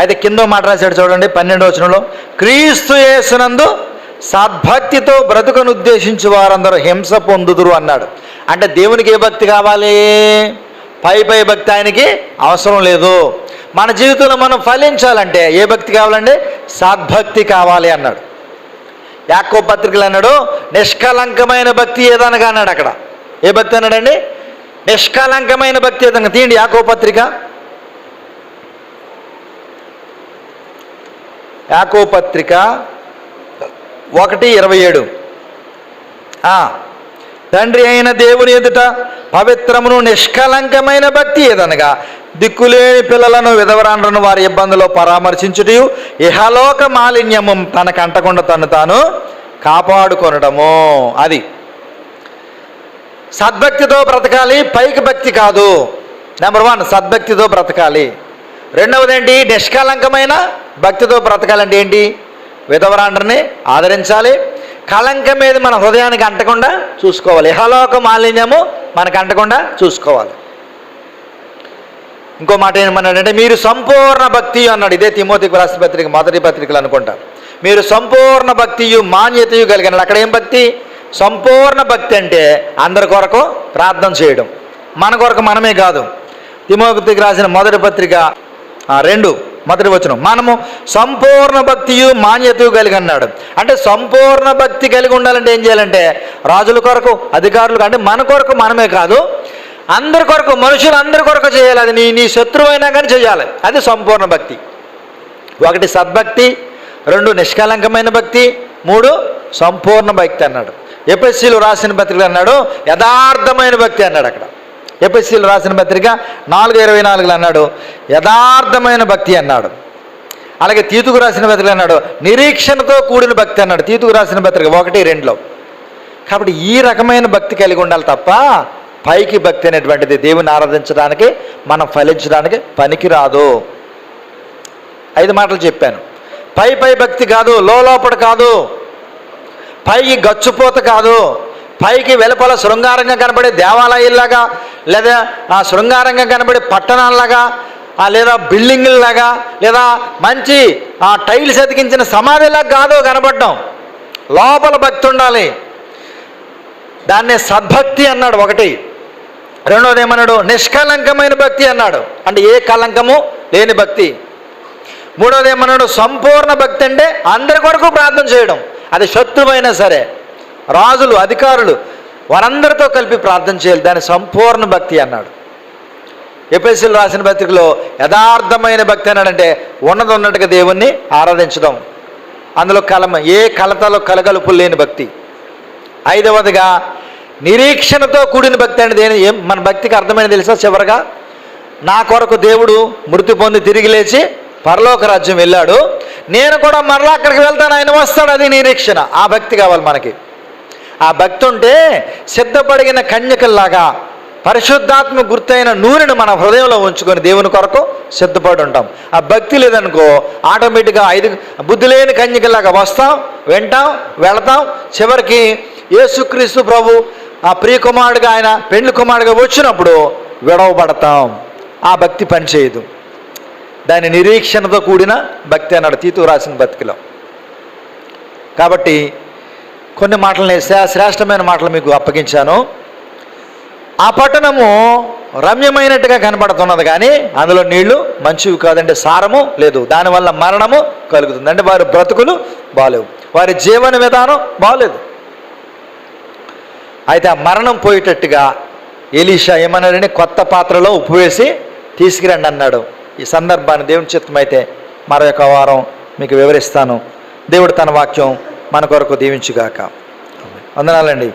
[SPEAKER 1] అయితే కింద మాట రాశాడు చూడండి 12వ వచనంలో, క్రీస్తు యేసునందు సద్భక్తితో బ్రతుకను ఉద్దేశించి వారందరూ హింస పొందుదురు అన్నాడు. అంటే దేవునికి ఏ భక్తి కావాలి? పై భక్తి ఆయనకి అవసరం లేదు. మన జీవితంలో మనం ఫలించాలంటే ఏ భక్తి కావాలండి? సద్భక్తి కావాలి అన్నాడు. యాకోబు పత్రికలు అన్నాడు, నిష్కలంకమైన భక్తి ఏదనగా అన్నాడు. అక్కడ ఏ భక్తి అన్నాడండి? నిష్కలంకమైన భక్తి ఏదనగా. తీయండి యాకోబు పత్రిక, యాకోబు పత్రిక 1:27. తండ్రి అయిన దేవుని ఎదుట పవిత్రమును నిష్కలంకమైన భక్తి ఏదనగా దిక్కులేని పిల్లలను విధవరాండ్రను వారి ఇబ్బందుల్లో పరామర్శించుటయు ఇహలోక మాలిన్యము తనకంటకుండా తను తాను కాపాడుకొనడము. అది సద్భక్తితో బ్రతకాలి, పైకి భక్తి కాదు. నెంబర్ 1 సద్భక్తితో బ్రతకాలి. రెండవది ఏంటి? నిష్కలంకమైన భక్తితో బ్రతకాలంటే ఏంటి? విధవరాండ్రని ఆదరించాలి. కళంకం మీద మన హృదయానికి అంటకుండా చూసుకోవాలి. ఇహలోక మాలిన్యము మనకు అంటకుండా చూసుకోవాలి. ఇంకో మాట ఏమన్నాడంటే, మీరు సంపూర్ణ భక్తి అన్నాడు. ఇదే తిమోతికి రాసిన పత్రిక మొదటి పత్రికలు అనుకుంటా. మీరు సంపూర్ణ భక్తియు మాన్యతయు కలిగినాడు. అక్కడ ఏం భక్తి? సంపూర్ణ భక్తి అంటే అందరి కొరకు ప్రార్థన చేయడం, మన కొరకు మనమే కాదు. తిమోతికి రాసిన మొదటి పత్రిక 2 మొదటి వచనం, మనము సంపూర్ణ భక్తియు మాన్యతయు కలిగి అన్నాడు. అంటే సంపూర్ణ భక్తి కలిగి ఉండాలంటే ఏం చేయాలంటే, రాజుల కొరకు, అధికారులకు, అంటే మన కొరకు మనమే కాదు, అందరి కొరకు, మనుషులందరి కొరకు చేయాలి. అది నీ శత్రువు అయినా కానీ చేయాలి. అది సంపూర్ణ భక్తి. 1 సద్భక్తి, 2 నిష్కలంకమైన భక్తి, 3 సంపూర్ణ భక్తి అన్నాడు. ఎఫెసీయులు రాసిన పత్రిక అన్నాడు యథార్థమైన భక్తి అన్నాడు. అక్కడ ఎఫెసీయులు రాసిన పత్రిక 4:24 అన్నాడు యథార్థమైన భక్తి అన్నాడు. అలాగే తీతుకు రాసిన పత్రిక అన్నాడు నిరీక్షణతో కూడిన భక్తి అన్నాడు. తీతుకు రాసిన పత్రిక 1:2. కాబట్టి ఈ రకమైన భక్తి కలిగి ఉండాలి తప్ప పైకి భక్తి అనేటువంటిది దేవుని ఆరాధించడానికి, మనం ఫలించడానికి పనికిరాదు. 5 మాటలు చెప్పాను. పై భక్తి కాదు, లోపల కాదు, పైకి గచ్చుపోత కాదు, పైకి వెలుపల శృంగారంగా కనబడే దేవాలయాల్లాగా లేదా ఆ శృంగారంగా కనబడే పట్టణాల్లాగా లేదా బిల్డింగుల్లాగా లేదా మంచి టైల్స్ అతికించిన సమాధిలాగా కాదో కనబడడం. లోపల భక్తి ఉండాలి. దాన్నే సద్భక్తి అన్నాడు ఒకటి. రెండోది ఏమన్నాడు? నిష్కలంకమైన భక్తి అన్నాడు, అంటే ఏ కలంకము లేని భక్తి. మూడోది ఏమన్నాడు? సంపూర్ణ భక్తి, అంటే అందరి కొరకు ప్రార్థన చేయడం. అది శత్రువైనా సరే, రాజులు, అధికారులు, వారందరితో కలిపి ప్రార్థన చేయాలి. దాన్ని సంపూర్ణ భక్తి అన్నాడు. ఎఫెసీయులకు రాసిన పత్రికలో యథార్థమైన భక్తి అన్నాడంటే ఉన్నది ఉన్నట్టుగా దేవుణ్ణి ఆరాధించడం, అందులో ఏ కలతలో కలగలుపులు లేని భక్తి. ఐదవదిగా నిరీక్షణతో కూడిన భక్తి. అంటే మన భక్తికి అర్థమైనది తెలుసా? చివరగా నా కొరకు దేవుడు మృతి పొంది తిరిగి లేచి పరలోక రాజ్యం వెళ్ళాడు, నేను కూడా మరలా అక్కడికి వెళ్తాను, ఆయన వస్తాడు. అది నిరీక్షణ. ఆ భక్తి కావాలి మనకి. ఆ భక్తి ఉంటే సిద్ధపడిన కన్యకల్లాగా పరిశుద్ధాత్మ గుర్తైన నూనెను మన హృదయంలో ఉంచుకొని దేవుని కొరకు సిద్ధపడి ఉంటాం. ఆ భక్తి లేదనుకో ఆటోమేటిక్గా బుద్ధి లేని కన్యకల్లాగా వస్తాం, వింటాం, వెళతాం. చివరికి యేసుక్రీస్తు ప్రభు ఆ ప్రియకుమారుడుగా, ఆయన పెండ్లి కుమారుడుగా వచ్చినప్పుడు విడవబడతాం. ఆ భక్తి పనిచేయదు. దాని నిరీక్షణతో కూడిన భక్తి అన్నాడు తీతు రాసిన బతికిలో. కాబట్టి కొన్ని మాటలని శ్రేష్టమైన మాటలు మీకు అప్పగించాను. ఆ పట్టణము రమ్యమైనట్టుగా కనబడుతున్నది, కానీ అందులో నీళ్లు మంచివి కాదంటే సారము లేదు. దానివల్ల మరణము కలుగుతుంది. అంటే వారి బ్రతుకులు బాలేవు, వారి జీవన విధానం బాలేదు. అయితే ఆ మరణం పోయేటట్టుగా ఎలీషా ఏమన్నాడని, కొత్త పాత్రలో ఉప్పు వేసి తీసుకురండి అన్నాడు. ఈ సందర్భాన్ని దేవుని చిత్తమైతే మరొక వారం మీకు వివరిస్తాను. దేవుడు తన వాక్యం మన కొరకు దీవించుగాక. వందనాలండి.